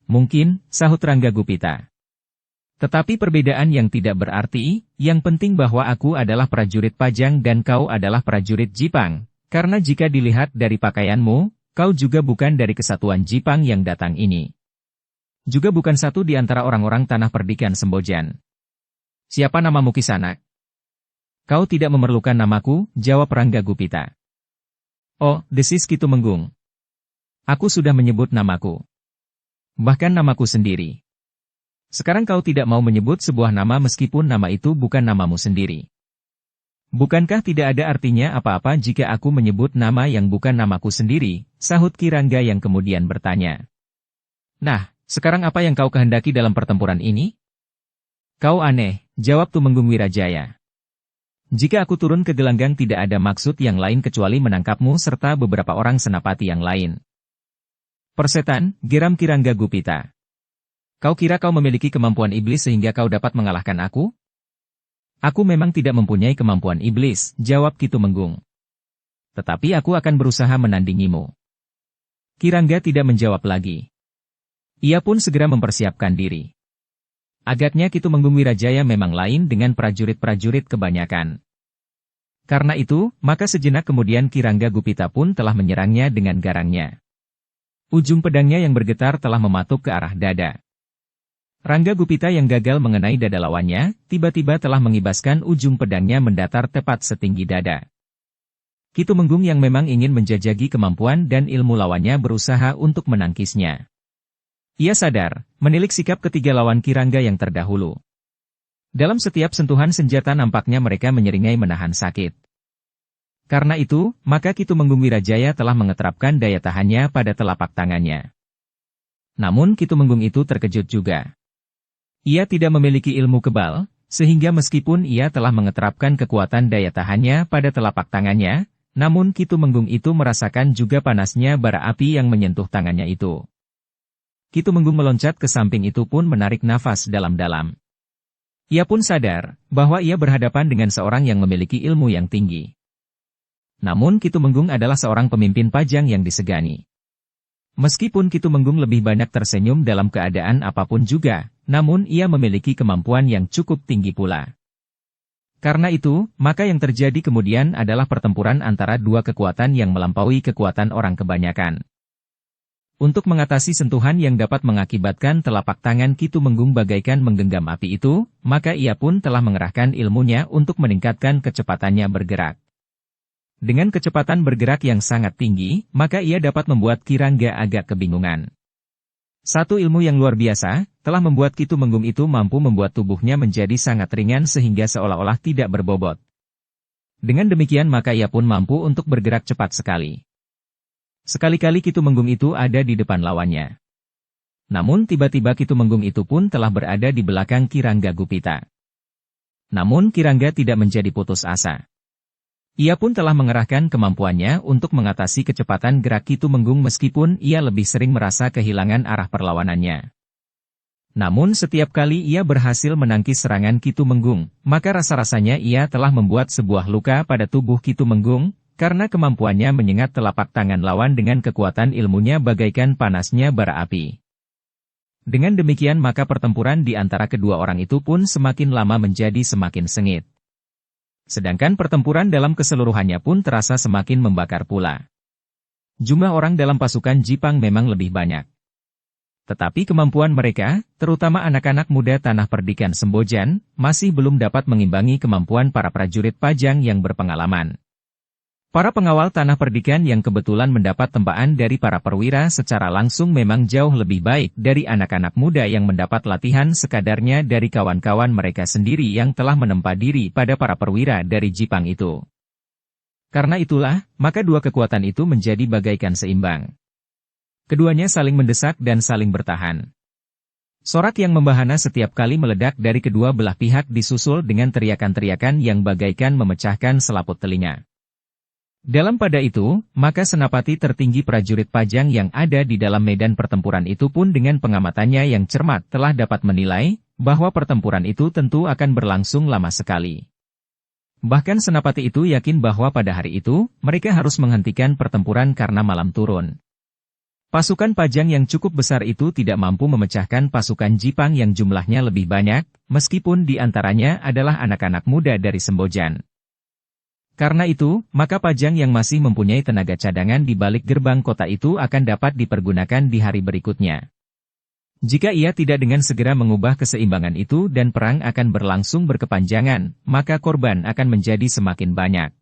Mungkin, sahut Rangga Gupita. Tetapi perbedaan yang tidak berarti, yang penting bahwa aku adalah prajurit Pajang dan kau adalah prajurit Jipang, karena jika dilihat dari pakaianmu, kau juga bukan dari kesatuan Jipang yang datang ini. Juga bukan satu di antara orang-orang tanah perdikan Sembojan. Siapa namamu Kisanak? Kau tidak memerlukan namaku, jawab Rangga Gupita. Oh, desis Ki Tumenggung. Aku sudah menyebut namaku. Bahkan namaku sendiri. Sekarang kau tidak mau menyebut sebuah nama meskipun nama itu bukan namamu sendiri. Bukankah tidak ada artinya apa-apa jika aku menyebut nama yang bukan namaku sendiri, sahut Ki Rangga yang kemudian bertanya. Nah, sekarang apa yang kau kehendaki dalam pertempuran ini? Kau aneh, jawab Tumenggung Wirajaya. Jika aku turun ke gelanggang tidak ada maksud yang lain kecuali menangkapmu serta beberapa orang senapati yang lain. Persetan, geram Ki Rangga Gupita. Kau kira kau memiliki kemampuan iblis sehingga kau dapat mengalahkan aku? Aku memang tidak mempunyai kemampuan iblis, jawab Ki Tumenggung. Tetapi aku akan berusaha menandingimu. Ki Rangga tidak menjawab lagi. Ia pun segera mempersiapkan diri. Agaknya Ki Tumenggung Wirajaya memang lain dengan prajurit-prajurit kebanyakan. Karena itu, maka sejenak kemudian Ki Rangga Gupita pun telah menyerangnya dengan garangnya. Ujung pedangnya yang bergetar telah mematuk ke arah dada. Rangga Gupita yang gagal mengenai dada lawannya, tiba-tiba telah mengibaskan ujung pedangnya mendatar tepat setinggi dada. Ki Tumenggung yang memang ingin menjajagi kemampuan dan ilmu lawannya berusaha untuk menangkisnya. Ia sadar, menilik sikap ketiga lawan Ki Rangga yang terdahulu. Dalam setiap sentuhan senjata nampaknya mereka menyeringai menahan sakit. Karena itu, maka Ki Tumenggung Wirajaya telah mengeterapkan daya tahannya pada telapak tangannya. Namun Ki Tumenggung itu terkejut juga. Ia tidak memiliki ilmu kebal, sehingga meskipun ia telah mengeterapkan kekuatan daya tahannya pada telapak tangannya, namun Ki Tumenggung itu merasakan juga panasnya bara api yang menyentuh tangannya itu. Ki Tumenggung meloncat ke samping itu pun menarik nafas dalam-dalam. Ia pun sadar, bahwa ia berhadapan dengan seorang yang memiliki ilmu yang tinggi. Namun Ki Tumenggung adalah seorang pemimpin Pajang yang disegani. Meskipun Ki Tumenggung lebih banyak tersenyum dalam keadaan apapun juga, namun ia memiliki kemampuan yang cukup tinggi pula. Karena itu, maka yang terjadi kemudian adalah pertempuran antara dua kekuatan yang melampaui kekuatan orang kebanyakan. Untuk mengatasi sentuhan yang dapat mengakibatkan telapak tangan Ki Tumenggung bagaikan menggenggam api itu, maka ia pun telah mengerahkan ilmunya untuk meningkatkan kecepatannya bergerak. Dengan kecepatan bergerak yang sangat tinggi, maka ia dapat membuat Ki Rangga agak kebingungan. Satu ilmu yang luar biasa, telah membuat Ki Tumenggung itu mampu membuat tubuhnya menjadi sangat ringan sehingga seolah-olah tidak berbobot. Dengan demikian maka ia pun mampu untuk bergerak cepat sekali. Sekali-kali Ki Tumenggung itu ada di depan lawannya. Namun tiba-tiba Ki Tumenggung itu pun telah berada di belakang Ki Rangga Gupita. Namun Ki Rangga tidak menjadi putus asa. Ia pun telah mengerahkan kemampuannya untuk mengatasi kecepatan gerak Ki Tumenggung meskipun ia lebih sering merasa kehilangan arah perlawanannya. Namun setiap kali ia berhasil menangkis serangan Ki Tumenggung, maka rasa-rasanya ia telah membuat sebuah luka pada tubuh Ki Tumenggung, karena kemampuannya menyengat telapak tangan lawan dengan kekuatan ilmunya bagaikan panasnya bara api. Dengan demikian maka pertempuran di antara kedua orang itu pun semakin lama menjadi semakin sengit. Sedangkan pertempuran dalam keseluruhannya pun terasa semakin membakar pula. Jumlah orang dalam pasukan Jipang memang lebih banyak. Tetapi kemampuan mereka, terutama anak-anak muda tanah perdikan Sembojan, masih belum dapat mengimbangi kemampuan para prajurit Pajang yang berpengalaman. Para pengawal tanah perdikan yang kebetulan mendapat tempaan dari para perwira secara langsung memang jauh lebih baik dari anak-anak muda yang mendapat latihan sekadarnya dari kawan-kawan mereka sendiri yang telah menempa diri pada para perwira dari Jipang itu. Karena itulah, maka dua kekuatan itu menjadi bagaikan seimbang. Keduanya saling mendesak dan saling bertahan. Sorak yang membahana setiap kali meledak dari kedua belah pihak disusul dengan teriakan-teriakan yang bagaikan memecahkan selaput telinga. Dalam pada itu, maka senapati tertinggi prajurit Pajang yang ada di dalam medan pertempuran itu pun dengan pengamatannya yang cermat telah dapat menilai, bahwa pertempuran itu tentu akan berlangsung lama sekali. Bahkan senapati itu yakin bahwa pada hari itu, mereka harus menghentikan pertempuran karena malam turun. Pasukan Pajang yang cukup besar itu tidak mampu memecahkan pasukan Jipang yang jumlahnya lebih banyak, meskipun di antaranya adalah anak-anak muda dari Sembojan. Karena itu, maka Pajang yang masih mempunyai tenaga cadangan di balik gerbang kota itu akan dapat dipergunakan di hari berikutnya. Jika ia tidak dengan segera mengubah keseimbangan itu dan perang akan berlangsung berkepanjangan, maka korban akan menjadi semakin banyak.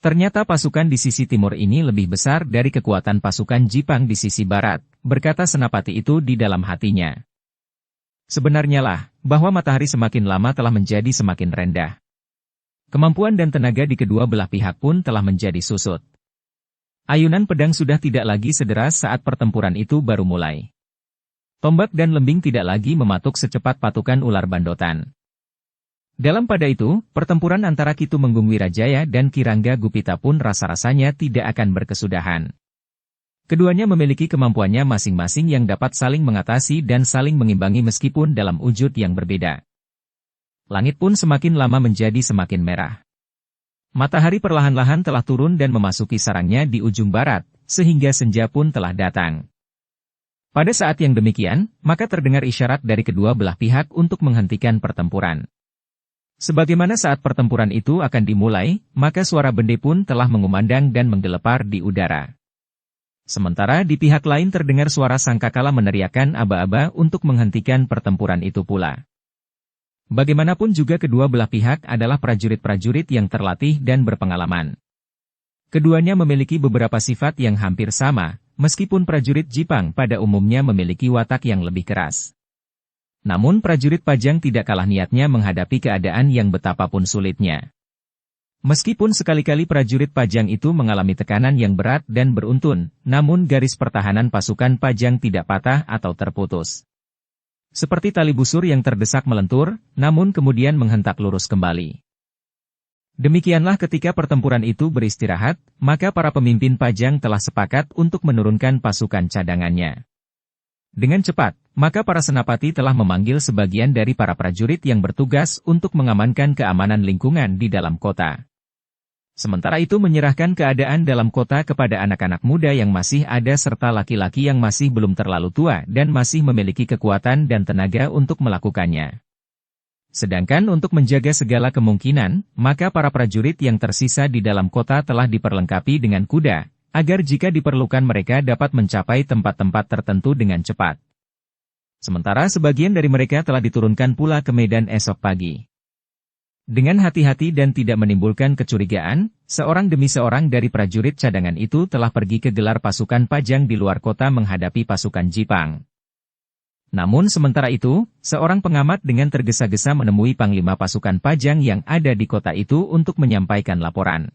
Ternyata pasukan di sisi timur ini lebih besar dari kekuatan pasukan Jipang di sisi barat, berkata senapati itu di dalam hatinya. Sebenarnya lah, bahwa matahari semakin lama telah menjadi semakin rendah. Kemampuan dan tenaga di kedua belah pihak pun telah menjadi susut. Ayunan pedang sudah tidak lagi sederas saat pertempuran itu baru mulai. Tombak dan lembing tidak lagi mematuk secepat patukan ular bandotan. Dalam pada itu, pertempuran antara Ki Tumenggung Wirajaya dan Ki Rangga Gupita pun rasa-rasanya tidak akan berkesudahan. Keduanya memiliki kemampuannya masing-masing yang dapat saling mengatasi dan saling mengimbangi meskipun dalam wujud yang berbeda. Langit pun semakin lama menjadi semakin merah. Matahari perlahan-lahan telah turun dan memasuki sarangnya di ujung barat, sehingga senja pun telah datang. Pada saat yang demikian, maka terdengar isyarat dari kedua belah pihak untuk menghentikan pertempuran. Sebagaimana saat pertempuran itu akan dimulai, maka suara bende pun telah mengumandang dan menggelepar di udara. Sementara di pihak lain terdengar suara sangkakala meneriakkan aba-aba untuk menghentikan pertempuran itu pula. Bagaimanapun juga kedua belah pihak adalah prajurit-prajurit yang terlatih dan berpengalaman. Keduanya memiliki beberapa sifat yang hampir sama, meskipun prajurit Jipang pada umumnya memiliki watak yang lebih keras. Namun prajurit Pajang tidak kalah niatnya menghadapi keadaan yang betapapun sulitnya. Meskipun sekali-kali prajurit Pajang itu mengalami tekanan yang berat dan beruntun, namun garis pertahanan pasukan Pajang tidak patah atau terputus. Seperti tali busur yang terdesak melentur, namun kemudian menghentak lurus kembali. Demikianlah ketika pertempuran itu beristirahat, maka para pemimpin Pajang telah sepakat untuk menurunkan pasukan cadangannya. Dengan cepat, maka para senapati telah memanggil sebagian dari para prajurit yang bertugas untuk mengamankan keamanan lingkungan di dalam kota. Sementara itu menyerahkan keadaan dalam kota kepada anak-anak muda yang masih ada serta laki-laki yang masih belum terlalu tua dan masih memiliki kekuatan dan tenaga untuk melakukannya. Sedangkan untuk menjaga segala kemungkinan, maka para prajurit yang tersisa di dalam kota telah diperlengkapi dengan kuda, agar jika diperlukan mereka dapat mencapai tempat-tempat tertentu dengan cepat. Sementara sebagian dari mereka telah diturunkan pula ke medan esok pagi. Dengan hati-hati dan tidak menimbulkan kecurigaan, seorang demi seorang dari prajurit cadangan itu telah pergi ke gelar pasukan Pajang di luar kota menghadapi pasukan Jipang. Namun sementara itu, seorang pengamat dengan tergesa-gesa menemui panglima pasukan Pajang yang ada di kota itu untuk menyampaikan laporan.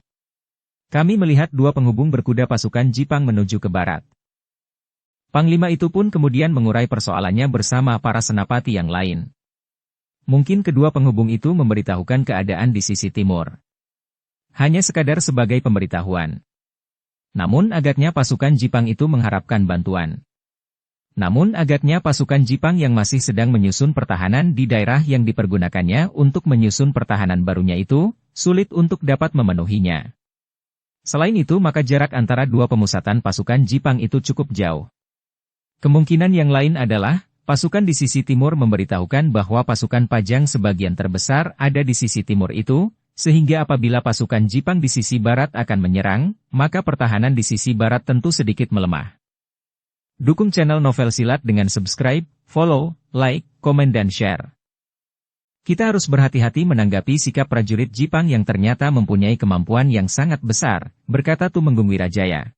Kami melihat dua penghubung berkuda pasukan Jipang menuju ke barat. Panglima itu pun kemudian mengurai persoalannya bersama para senapati yang lain. Mungkin kedua penghubung itu memberitahukan keadaan di sisi timur. Hanya sekadar sebagai pemberitahuan. Namun agaknya pasukan Jipang itu mengharapkan bantuan. Namun agaknya pasukan Jipang yang masih sedang menyusun pertahanan di daerah yang dipergunakannya untuk menyusun pertahanan barunya itu, sulit untuk dapat memenuhinya. Selain itu maka jarak antara dua pemusatan pasukan Jipang itu cukup jauh. Kemungkinan yang lain adalah, pasukan di sisi timur memberitahukan bahwa pasukan Pajang sebagian terbesar ada di sisi timur itu, sehingga apabila pasukan Jipang di sisi barat akan menyerang, maka pertahanan di sisi barat tentu sedikit melemah. Dukung channel Novel Silat dengan subscribe, follow, like, komen dan share. Kita harus berhati-hati menanggapi sikap prajurit Jipang yang ternyata mempunyai kemampuan yang sangat besar, berkata Tumenggung Wirajaya.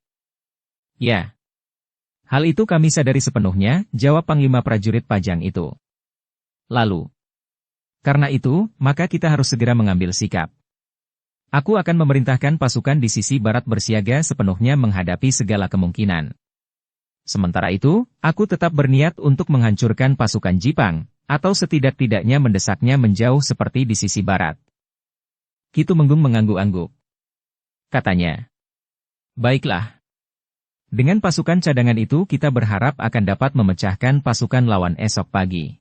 Ya. Hal itu kami sadari sepenuhnya, jawab Panglima prajurit Pajang itu. Lalu, karena itu, maka kita harus segera mengambil sikap. Aku akan memerintahkan pasukan di sisi barat bersiaga sepenuhnya menghadapi segala kemungkinan. Sementara itu, aku tetap berniat untuk menghancurkan pasukan Jipang, atau setidak-tidaknya mendesaknya menjauh seperti di sisi barat. Ki Tumenggung mengangguk-angguk. katanya. Baiklah. Dengan pasukan cadangan itu kita berharap akan dapat memecahkan pasukan lawan esok pagi.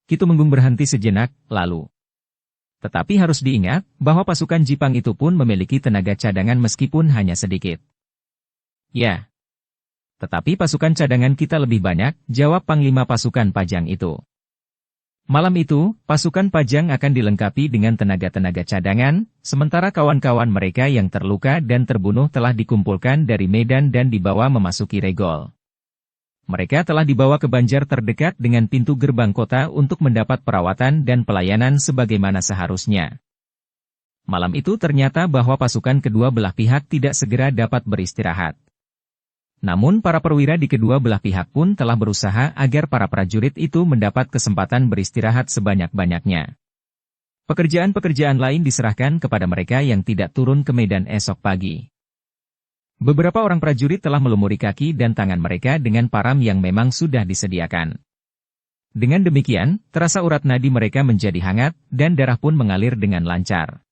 Kitumenggung berhenti sejenak, lalu. Tetapi harus diingat, bahwa pasukan Jipang itu pun memiliki tenaga cadangan meskipun hanya sedikit. Ya. Tetapi pasukan cadangan kita lebih banyak, jawab Panglima pasukan Pajang itu. Malam itu, pasukan Pajang akan dilengkapi dengan tenaga-tenaga cadangan, sementara kawan-kawan mereka yang terluka dan terbunuh telah dikumpulkan dari medan dan dibawa memasuki Regol. Mereka telah dibawa ke Banjar terdekat dengan pintu gerbang kota untuk mendapat perawatan dan pelayanan sebagaimana seharusnya. Malam itu ternyata bahwa pasukan kedua belah pihak tidak segera dapat beristirahat. Namun para perwira di kedua belah pihak pun telah berusaha agar para prajurit itu mendapat kesempatan beristirahat sebanyak-banyaknya. Pekerjaan-pekerjaan lain diserahkan kepada mereka yang tidak turun ke medan esok pagi. Beberapa orang prajurit telah melumuri kaki dan tangan mereka dengan param yang memang sudah disediakan. Dengan demikian, terasa urat nadi mereka menjadi hangat, dan darah pun mengalir dengan lancar.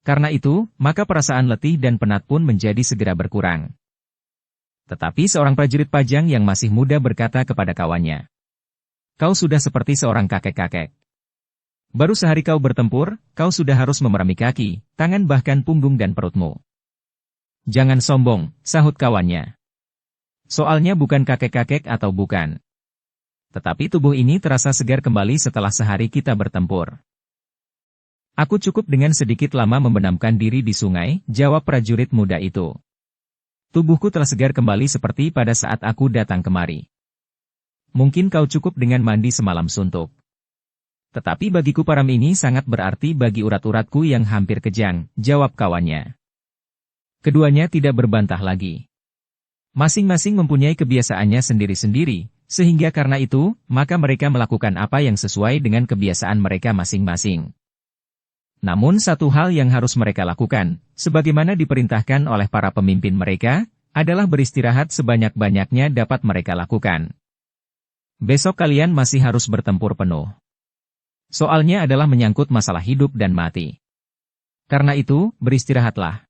Karena itu, maka perasaan letih dan penat pun menjadi segera berkurang. Tetapi seorang prajurit Pajang yang masih muda berkata kepada kawannya, "Kau sudah seperti seorang kakek-kakek. Baru sehari kau bertempur, kau sudah harus memerami kaki, tangan bahkan punggung dan perutmu." "Jangan sombong," sahut kawannya. "Soalnya bukan kakek-kakek atau bukan. Tetapi tubuh ini terasa segar kembali setelah sehari kita bertempur." "Aku cukup dengan sedikit lama membenamkan diri di sungai," jawab prajurit muda itu. "Tubuhku telah segar kembali seperti pada saat aku datang kemari. Mungkin kau cukup dengan mandi semalam suntuk. Tetapi bagiku param ini sangat berarti bagi urat-uratku yang hampir kejang," jawab kawannya. Keduanya tidak berbantah lagi. Masing-masing mempunyai kebiasaannya sendiri-sendiri, sehingga karena itu, maka mereka melakukan apa yang sesuai dengan kebiasaan mereka masing-masing. Namun satu hal yang harus mereka lakukan, sebagaimana diperintahkan oleh para pemimpin mereka, adalah beristirahat sebanyak-banyaknya dapat mereka lakukan. "Besok kalian masih harus bertempur penuh. Soalnya adalah menyangkut masalah hidup dan mati. Karena itu, beristirahatlah.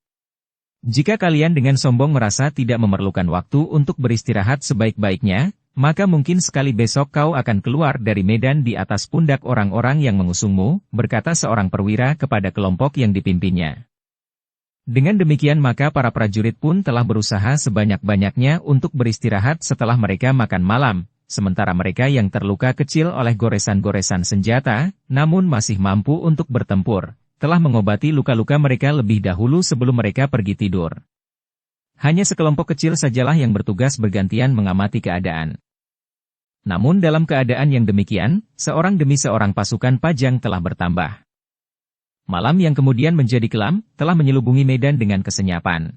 Jika kalian dengan sombong merasa tidak memerlukan waktu untuk beristirahat sebaik-baiknya, maka mungkin sekali besok kau akan keluar dari medan di atas pundak orang-orang yang mengusungmu," berkata seorang perwira kepada kelompok yang dipimpinnya. Dengan demikian maka para prajurit pun telah berusaha sebanyak-banyaknya untuk beristirahat setelah mereka makan malam, sementara mereka yang terluka kecil oleh goresan-goresan senjata, namun masih mampu untuk bertempur, telah mengobati luka-luka mereka lebih dahulu sebelum mereka pergi tidur. Hanya sekelompok kecil sajalah yang bertugas bergantian mengamati keadaan. Namun dalam keadaan yang demikian, seorang demi seorang pasukan Pajang telah bertambah. Malam yang kemudian menjadi kelam, telah menyelubungi medan dengan kesenyapan.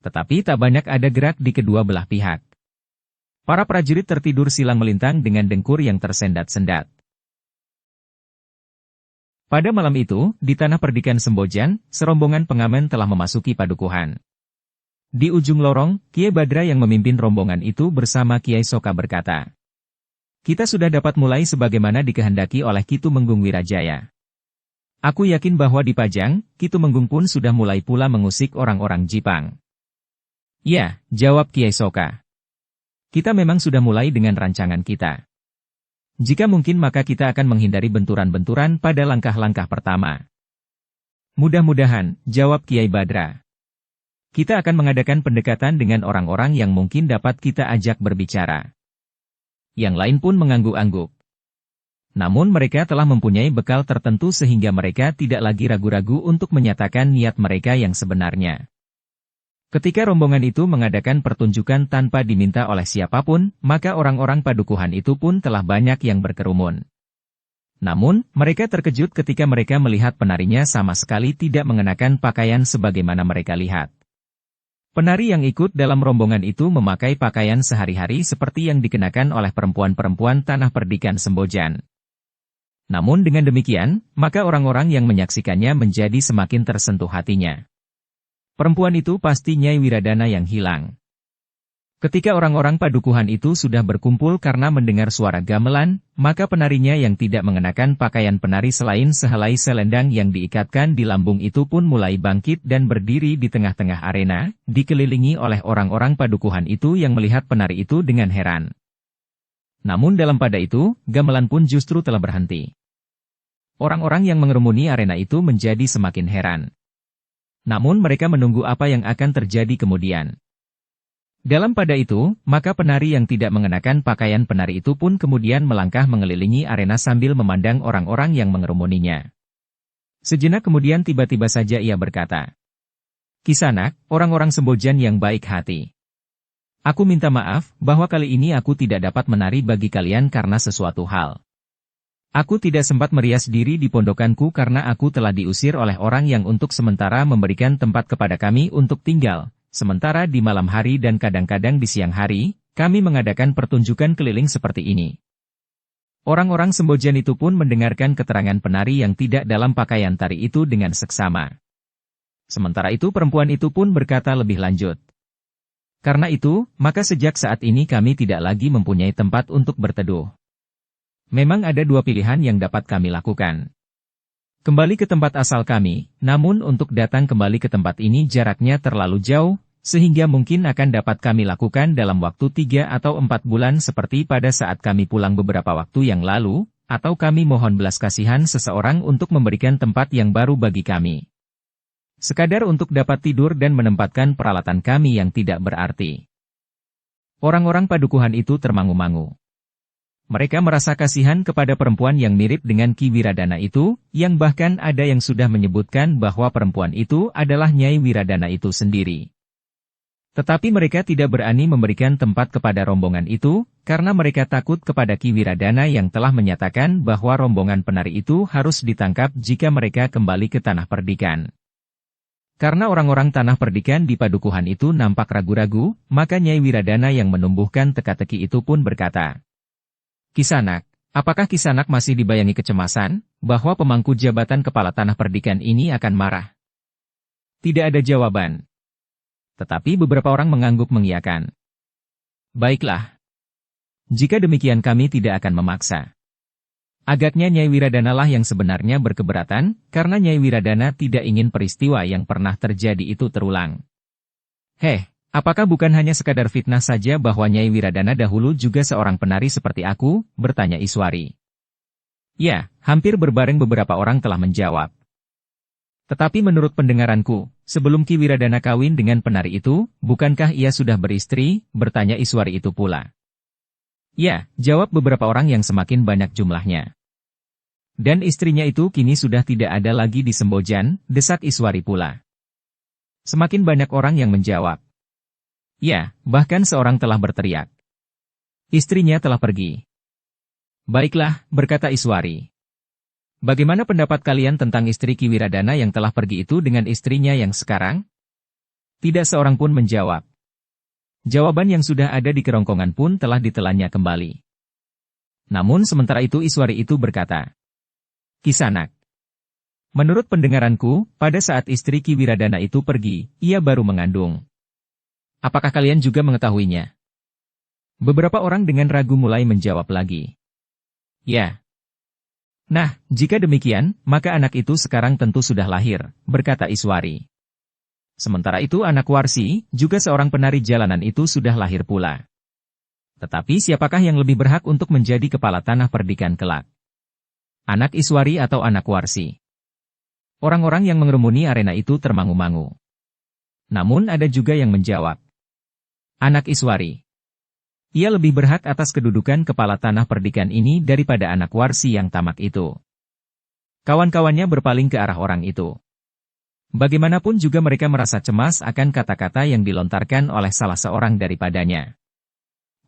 Tetapi tak banyak ada gerak di kedua belah pihak. Para prajurit tertidur silang melintang dengan dengkur yang tersendat-sendat. Pada malam itu, di tanah perdikan Sembojan, serombongan pengamen telah memasuki padukuhan. Di ujung lorong, Kiai Badra yang memimpin rombongan itu bersama Kiai Soka berkata, "Kita sudah dapat mulai sebagaimana dikehendaki oleh Kitumenggung Wirajaya. Aku yakin bahwa di Pajang, Kitumenggung pun sudah mulai pula mengusik orang-orang Jipang." "Ya," jawab Kiai Soka. "Kita memang sudah mulai dengan rancangan kita. Jika mungkin maka kita akan menghindari benturan-benturan pada langkah-langkah pertama." "Mudah-mudahan," jawab Kiai Badra. "Kita akan mengadakan pendekatan dengan orang-orang yang mungkin dapat kita ajak berbicara." Yang lain pun mengangguk-angguk. Namun mereka telah mempunyai bekal tertentu sehingga mereka tidak lagi ragu-ragu untuk menyatakan niat mereka yang sebenarnya. Ketika rombongan itu mengadakan pertunjukan tanpa diminta oleh siapapun, maka orang-orang padukuhan itu pun telah banyak yang berkerumun. Namun, mereka terkejut ketika mereka melihat penarinya sama sekali tidak mengenakan pakaian sebagaimana mereka lihat. Penari yang ikut dalam rombongan itu memakai pakaian sehari-hari seperti yang dikenakan oleh perempuan-perempuan tanah perdikan Sembojan. Namun dengan demikian, maka orang-orang yang menyaksikannya menjadi semakin tersentuh hatinya. Perempuan itu pasti Nyai Wiradana yang hilang. Ketika orang-orang padukuhan itu sudah berkumpul karena mendengar suara gamelan, maka penarinya yang tidak mengenakan pakaian penari selain sehelai selendang yang diikatkan di lambung itu pun mulai bangkit dan berdiri di tengah-tengah arena, dikelilingi oleh orang-orang padukuhan itu yang melihat penari itu dengan heran. Namun dalam pada itu, gamelan pun justru telah berhenti. Orang-orang yang mengerumuni arena itu menjadi semakin heran. Namun mereka menunggu apa yang akan terjadi kemudian. Dalam pada itu, maka penari yang tidak mengenakan pakaian penari itu pun kemudian melangkah mengelilingi arena sambil memandang orang-orang yang mengerumuninya. Sejenak kemudian tiba-tiba saja ia berkata, "Kisanak, orang-orang Sembojan yang baik hati. Aku minta maaf, bahwa kali ini aku tidak dapat menari bagi kalian karena sesuatu hal. Aku tidak sempat merias diri di pondokanku karena aku telah diusir oleh orang yang untuk sementara memberikan tempat kepada kami untuk tinggal. Sementara di malam hari dan kadang-kadang di siang hari, kami mengadakan pertunjukan keliling seperti ini." Orang-orang Sembojan itu pun mendengarkan keterangan penari yang tidak dalam pakaian tari itu dengan seksama. Sementara itu perempuan itu pun berkata lebih lanjut. "Karena itu, maka sejak saat ini kami tidak lagi mempunyai tempat untuk berteduh. Memang ada dua pilihan yang dapat kami lakukan. Kembali ke tempat asal kami, namun untuk datang kembali ke tempat ini jaraknya terlalu jauh, sehingga mungkin akan dapat kami lakukan dalam waktu 3 atau 4 bulan seperti pada saat kami pulang beberapa waktu yang lalu, atau kami mohon belas kasihan seseorang untuk memberikan tempat yang baru bagi kami. Sekadar untuk dapat tidur dan menempatkan peralatan kami yang tidak berarti." Orang-orang padukuhan itu termangu-mangu. Mereka merasa kasihan kepada perempuan yang mirip dengan Ki Wiradana itu, yang bahkan ada yang sudah menyebutkan bahwa perempuan itu adalah Nyai Wiradana itu sendiri. Tetapi mereka tidak berani memberikan tempat kepada rombongan itu, karena mereka takut kepada Ki Wiradana yang telah menyatakan bahwa rombongan penari itu harus ditangkap jika mereka kembali ke Tanah Perdikan. Karena orang-orang Tanah Perdikan di padukuhan itu nampak ragu-ragu, maka Nyai Wiradana yang menumbuhkan teka-teki itu pun berkata, "Kisanak, apakah Kisanak masih dibayangi kecemasan, bahwa pemangku jabatan kepala Tanah Perdikan ini akan marah?" Tidak ada jawaban. Tetapi beberapa orang mengangguk mengiyakan. "Baiklah. Jika demikian kami tidak akan memaksa." Agaknya Nyai Wiradana lah yang sebenarnya berkeberatan, karena Nyai Wiradana tidak ingin peristiwa yang pernah terjadi itu terulang. Apakah bukan hanya sekadar fitnah saja bahwa Nyai Wiradana dahulu juga seorang penari seperti aku?" bertanya Iswari. "Ya," hampir berbareng beberapa orang telah menjawab. "Tetapi menurut pendengaranku, sebelum Ki Wiradana kawin dengan penari itu, bukankah ia sudah beristri?" bertanya Iswari itu pula. "Ya," jawab beberapa orang yang semakin banyak jumlahnya. "Dan istrinya itu kini sudah tidak ada lagi di Sembojan," desak Iswari pula. Semakin banyak orang yang menjawab. "Ya, bahkan seorang telah berteriak. Istrinya telah pergi." "Baiklah," berkata Iswari. "Bagaimana pendapat kalian tentang istri Ki Wiradana yang telah pergi itu dengan istrinya yang sekarang?" Tidak seorang pun menjawab. Jawaban yang sudah ada di kerongkongan pun telah ditelannya kembali. Namun sementara itu Iswari itu berkata, "Kisanak, menurut pendengaranku, pada saat istri Ki Wiradana itu pergi, ia baru mengandung. Apakah kalian juga mengetahuinya?" Beberapa orang dengan ragu mulai menjawab lagi. "Ya." "Nah, jika demikian, maka anak itu sekarang tentu sudah lahir," berkata Iswari. Sementara itu anak Warsi, juga seorang penari jalanan itu sudah lahir pula. Tetapi siapakah yang lebih berhak untuk menjadi kepala Tanah Perdikan kelak? Anak Iswari atau anak Warsi? Orang-orang yang mengerumuni arena itu termangu-mangu. Namun ada juga yang menjawab. Anak Iswari. Ia lebih berhak atas kedudukan kepala Tanah Perdikan ini daripada anak Warsi yang tamak itu. Kawan-kawannya berpaling ke arah orang itu. Bagaimanapun juga mereka merasa cemas akan kata-kata yang dilontarkan oleh salah seorang daripadanya.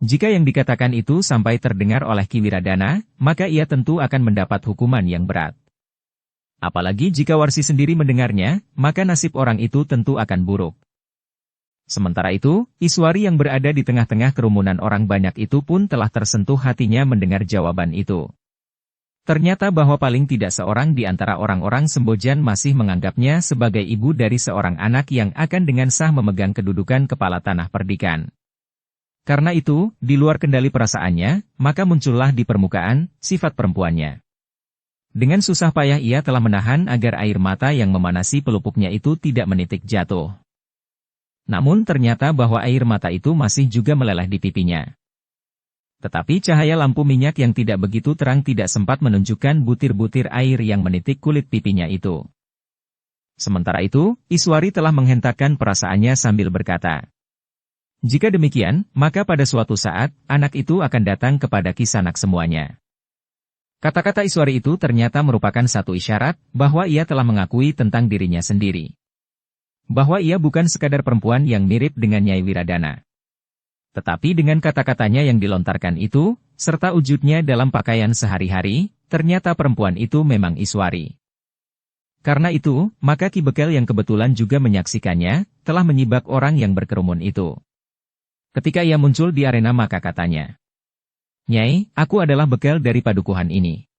Jika yang dikatakan itu sampai terdengar oleh Ki Wiradana, maka ia tentu akan mendapat hukuman yang berat. Apalagi jika Warsi sendiri mendengarnya, maka nasib orang itu tentu akan buruk. Sementara itu, Iswari yang berada di tengah-tengah kerumunan orang banyak itu pun telah tersentuh hatinya mendengar jawaban itu. Ternyata bahwa paling tidak seorang di antara orang-orang Sembojan masih menganggapnya sebagai ibu dari seorang anak yang akan dengan sah memegang kedudukan kepala Tanah Perdikan. Karena itu, di luar kendali perasaannya, maka muncullah di permukaan sifat perempuannya. Dengan susah payah ia telah menahan agar air mata yang memanasi pelupuknya itu tidak menitik jatuh. Namun ternyata bahwa air mata itu masih juga meleleh di pipinya. Tetapi cahaya lampu minyak yang tidak begitu terang tidak sempat menunjukkan butir-butir air yang menitik kulit pipinya itu. Sementara itu, Iswari telah menghentakkan perasaannya sambil berkata, "Jika demikian, maka pada suatu saat, anak itu akan datang kepada Kisanak semuanya." Kata-kata Iswari itu ternyata merupakan satu isyarat bahwa ia telah mengakui tentang dirinya sendiri. Bahwa ia bukan sekadar perempuan yang mirip dengan Nyai Wiradana. Tetapi dengan kata-katanya yang dilontarkan itu, serta wujudnya dalam pakaian sehari-hari, ternyata perempuan itu memang Iswari. Karena itu, maka Ki Bekel yang kebetulan juga menyaksikannya, telah menyibak orang yang berkerumun itu. Ketika ia muncul di arena maka katanya, "Nyai, aku adalah Bekel dari padukuhan ini."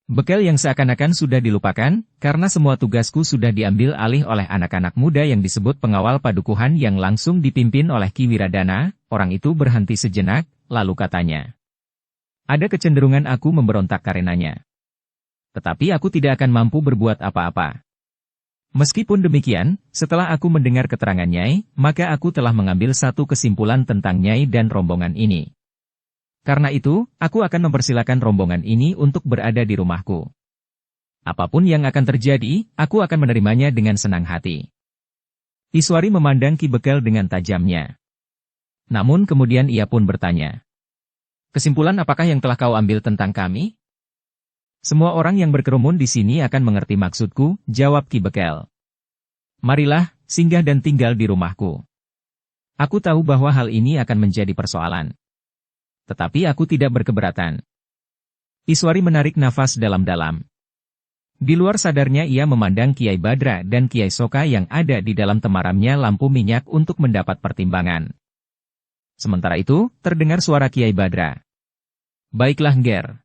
Bekel yang seakan-akan sudah dilupakan, karena semua tugasku sudah diambil alih oleh anak-anak muda yang disebut pengawal padukuhan yang langsung dipimpin oleh Ki Wiradana. Orang itu berhenti sejenak, lalu katanya, "Ada kecenderungan aku memberontak karenanya. Tetapi aku tidak akan mampu berbuat apa-apa. Meskipun demikian, setelah aku mendengar keterangan Nyai, maka aku telah mengambil satu kesimpulan tentang Nyai dan rombongan ini. Karena itu, aku akan mempersilakan rombongan ini untuk berada di rumahku. Apapun yang akan terjadi, aku akan menerimanya dengan senang hati." Iswari memandang Ki Bekel dengan tajamnya. Namun kemudian ia pun bertanya, "Kesimpulan apakah yang telah kau ambil tentang kami?" "Semua orang yang berkerumun di sini akan mengerti maksudku," jawab Ki Bekel. "Marilah, singgah dan tinggal di rumahku. Aku tahu bahwa hal ini akan menjadi persoalan. Tetapi aku tidak berkeberatan." Iswari menarik nafas dalam-dalam. Di luar sadarnya ia memandang Kiai Badra dan Kiai Soka yang ada di dalam temaramnya lampu minyak untuk mendapat pertimbangan. Sementara itu, terdengar suara Kiai Badra. "Baiklah Nger.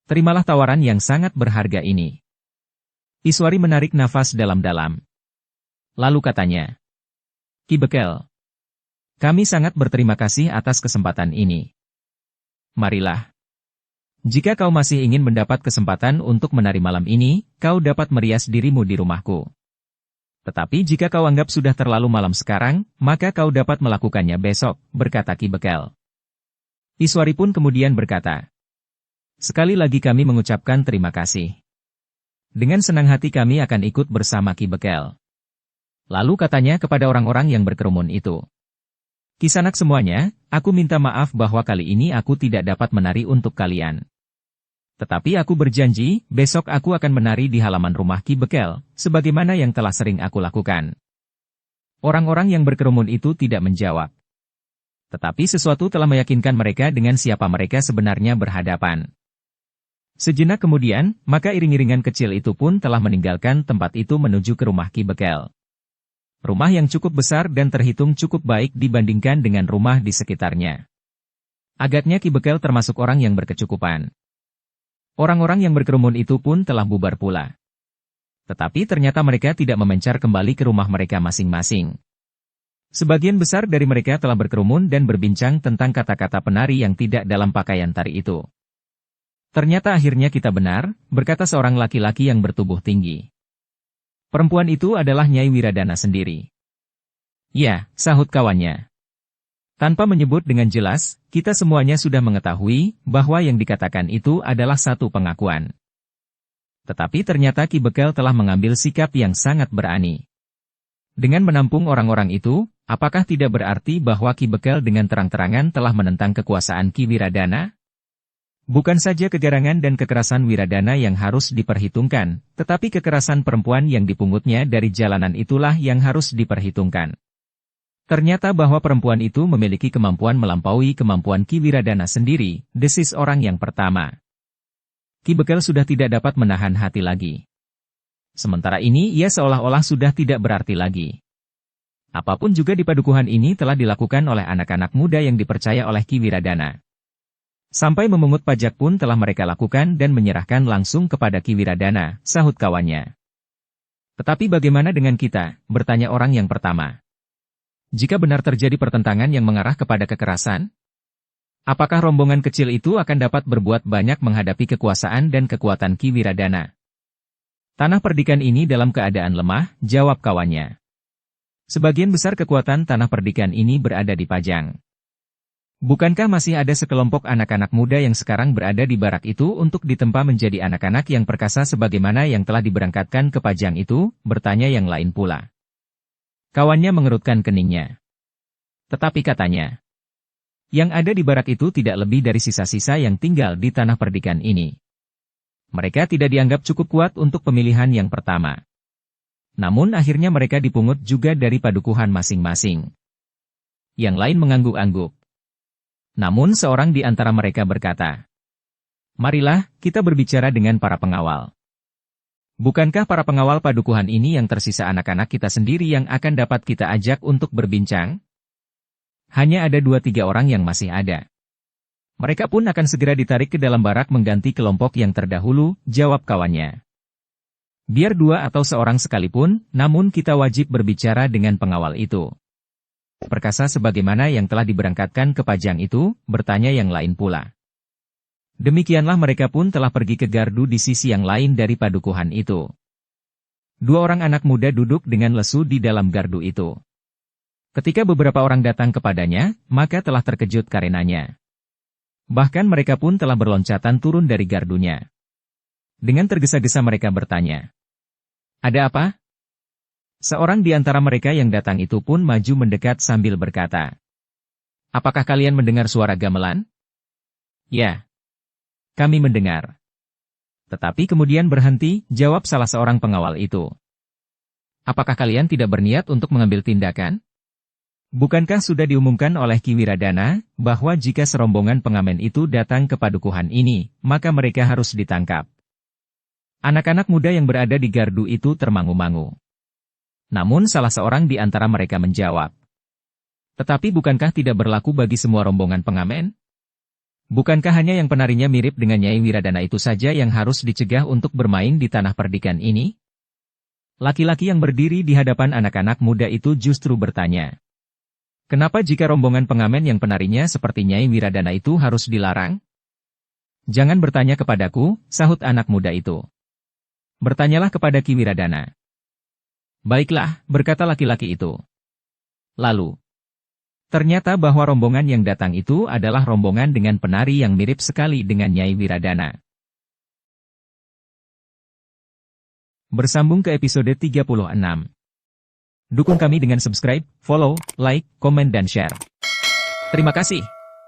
Terimalah tawaran yang sangat berharga ini." Iswari menarik nafas dalam-dalam. Lalu katanya, "Ki Bekel, kami sangat berterima kasih atas kesempatan ini. Marilah. Jika kau masih ingin mendapat kesempatan untuk menari malam ini, kau dapat merias dirimu di rumahku. Tetapi jika kau anggap sudah terlalu malam sekarang, maka kau dapat melakukannya besok," berkata Ki Bekel. Iswari pun kemudian berkata, "Sekali lagi kami mengucapkan terima kasih. Dengan senang hati kami akan ikut bersama Ki Bekel." Lalu katanya kepada orang-orang yang berkerumun itu, "Kisanak semuanya, aku minta maaf bahwa kali ini aku tidak dapat menari untuk kalian. Tetapi aku berjanji, besok aku akan menari di halaman rumah Ki Bekel, sebagaimana yang telah sering aku lakukan." Orang-orang yang berkerumun itu tidak menjawab. Tetapi sesuatu telah meyakinkan mereka dengan siapa mereka sebenarnya berhadapan. Sejenak kemudian, maka iring-iringan kecil itu pun telah meninggalkan tempat itu menuju ke rumah Ki Bekel. Rumah yang cukup besar dan terhitung cukup baik dibandingkan dengan rumah di sekitarnya. Agaknya Ki Bekel termasuk orang yang berkecukupan. Orang-orang yang berkerumun itu pun telah bubar pula. Tetapi ternyata mereka tidak memencar kembali ke rumah mereka masing-masing. Sebagian besar dari mereka telah berkerumun dan berbincang tentang kata-kata penari yang tidak dalam pakaian tari itu. "Ternyata akhirnya kita benar," berkata seorang laki-laki yang bertubuh tinggi. "Perempuan itu adalah Nyai Wiradana sendiri." "Ya," sahut kawannya. Tanpa menyebut dengan jelas, kita semuanya sudah mengetahui bahwa yang dikatakan itu adalah satu pengakuan. Tetapi ternyata Ki Bekel telah mengambil sikap yang sangat berani. Dengan menampung orang-orang itu, apakah tidak berarti bahwa Ki Bekel dengan terang-terangan telah menentang kekuasaan Ki Wiradana? Bukan saja kegarangan dan kekerasan Wiradana yang harus diperhitungkan, tetapi kekerasan perempuan yang dipungutnya dari jalanan itulah yang harus diperhitungkan. Ternyata bahwa perempuan itu memiliki kemampuan melampaui kemampuan Ki Wiradana sendiri, desis orang yang pertama. Ki Bekel sudah tidak dapat menahan hati lagi. Sementara ini ia seolah-olah sudah tidak berarti lagi. Apapun juga di padukuhan ini telah dilakukan oleh anak-anak muda yang dipercaya oleh Ki Wiradana. Sampai memungut pajak pun telah mereka lakukan dan menyerahkan langsung kepada Ki Wiradana, sahut kawannya. "Tetapi bagaimana dengan kita?" bertanya orang yang pertama. Jika benar terjadi pertentangan yang mengarah kepada kekerasan, apakah rombongan kecil itu akan dapat berbuat banyak menghadapi kekuasaan dan kekuatan Ki Wiradana? Tanah perdikan ini dalam keadaan lemah, jawab kawannya. Sebagian besar kekuatan tanah perdikan ini berada di Pajang. Bukankah masih ada sekelompok anak-anak muda yang sekarang berada di barak itu untuk ditempa menjadi anak-anak yang perkasa sebagaimana yang telah diberangkatkan ke Pajang itu? Bertanya yang lain pula. Kawannya mengerutkan keningnya. Tetapi katanya, yang ada di barak itu tidak lebih dari sisa-sisa yang tinggal di tanah perdikan ini. Mereka tidak dianggap cukup kuat untuk pemilihan yang pertama. Namun akhirnya mereka dipungut juga dari padukuhan masing-masing. Yang lain mengangguk-angguk. Namun seorang di antara mereka berkata, "Marilah, kita berbicara dengan para pengawal. Bukankah para pengawal padukuhan ini yang tersisa anak-anak kita sendiri yang akan dapat kita ajak untuk berbincang? Hanya ada 2-3 orang yang masih ada. Mereka pun akan segera ditarik ke dalam barak mengganti kelompok yang terdahulu," jawab kawannya. "Biar 2 atau seorang sekalipun, namun kita wajib berbicara dengan pengawal itu. Perkasa sebagaimana yang telah diberangkatkan ke Pajang itu," bertanya yang lain pula. Demikianlah mereka pun telah pergi ke gardu di sisi yang lain dari padukuhan itu. 2 orang anak muda duduk dengan lesu di dalam gardu itu. Ketika beberapa orang datang kepadanya, maka telah terkejut karenanya. Bahkan mereka pun telah berloncatan turun dari gardunya. Dengan tergesa-gesa mereka bertanya, "Ada apa?" Seorang di antara mereka yang datang itu pun maju mendekat sambil berkata, "Apakah kalian mendengar suara gamelan?" "Ya, kami mendengar." "Tetapi kemudian berhenti," jawab salah seorang pengawal itu. "Apakah kalian tidak berniat untuk mengambil tindakan? Bukankah sudah diumumkan oleh Ki Wiradana, bahwa jika serombongan pengamen itu datang ke padukuhan ini, maka mereka harus ditangkap?" Anak-anak muda yang berada di gardu itu termangu-mangu. Namun salah seorang di antara mereka menjawab, "Tetapi bukankah tidak berlaku bagi semua rombongan pengamen? Bukankah hanya yang penarinya mirip dengan Nyai Wiradana itu saja yang harus dicegah untuk bermain di tanah perdikan ini?" Laki-laki yang berdiri di hadapan anak-anak muda itu justru bertanya, "Kenapa jika rombongan pengamen yang penarinya seperti Nyai Wiradana itu harus dilarang?" "Jangan bertanya kepadaku," sahut anak muda itu. "Bertanyalah kepada Ki Wiradana." "Baiklah," berkata laki-laki itu. Lalu, ternyata bahwa rombongan yang datang itu adalah rombongan dengan penari yang mirip sekali dengan Nyai Wiradana. Bersambung ke episode 36. Dukung kami dengan subscribe, follow, like, komen dan share. Terima kasih.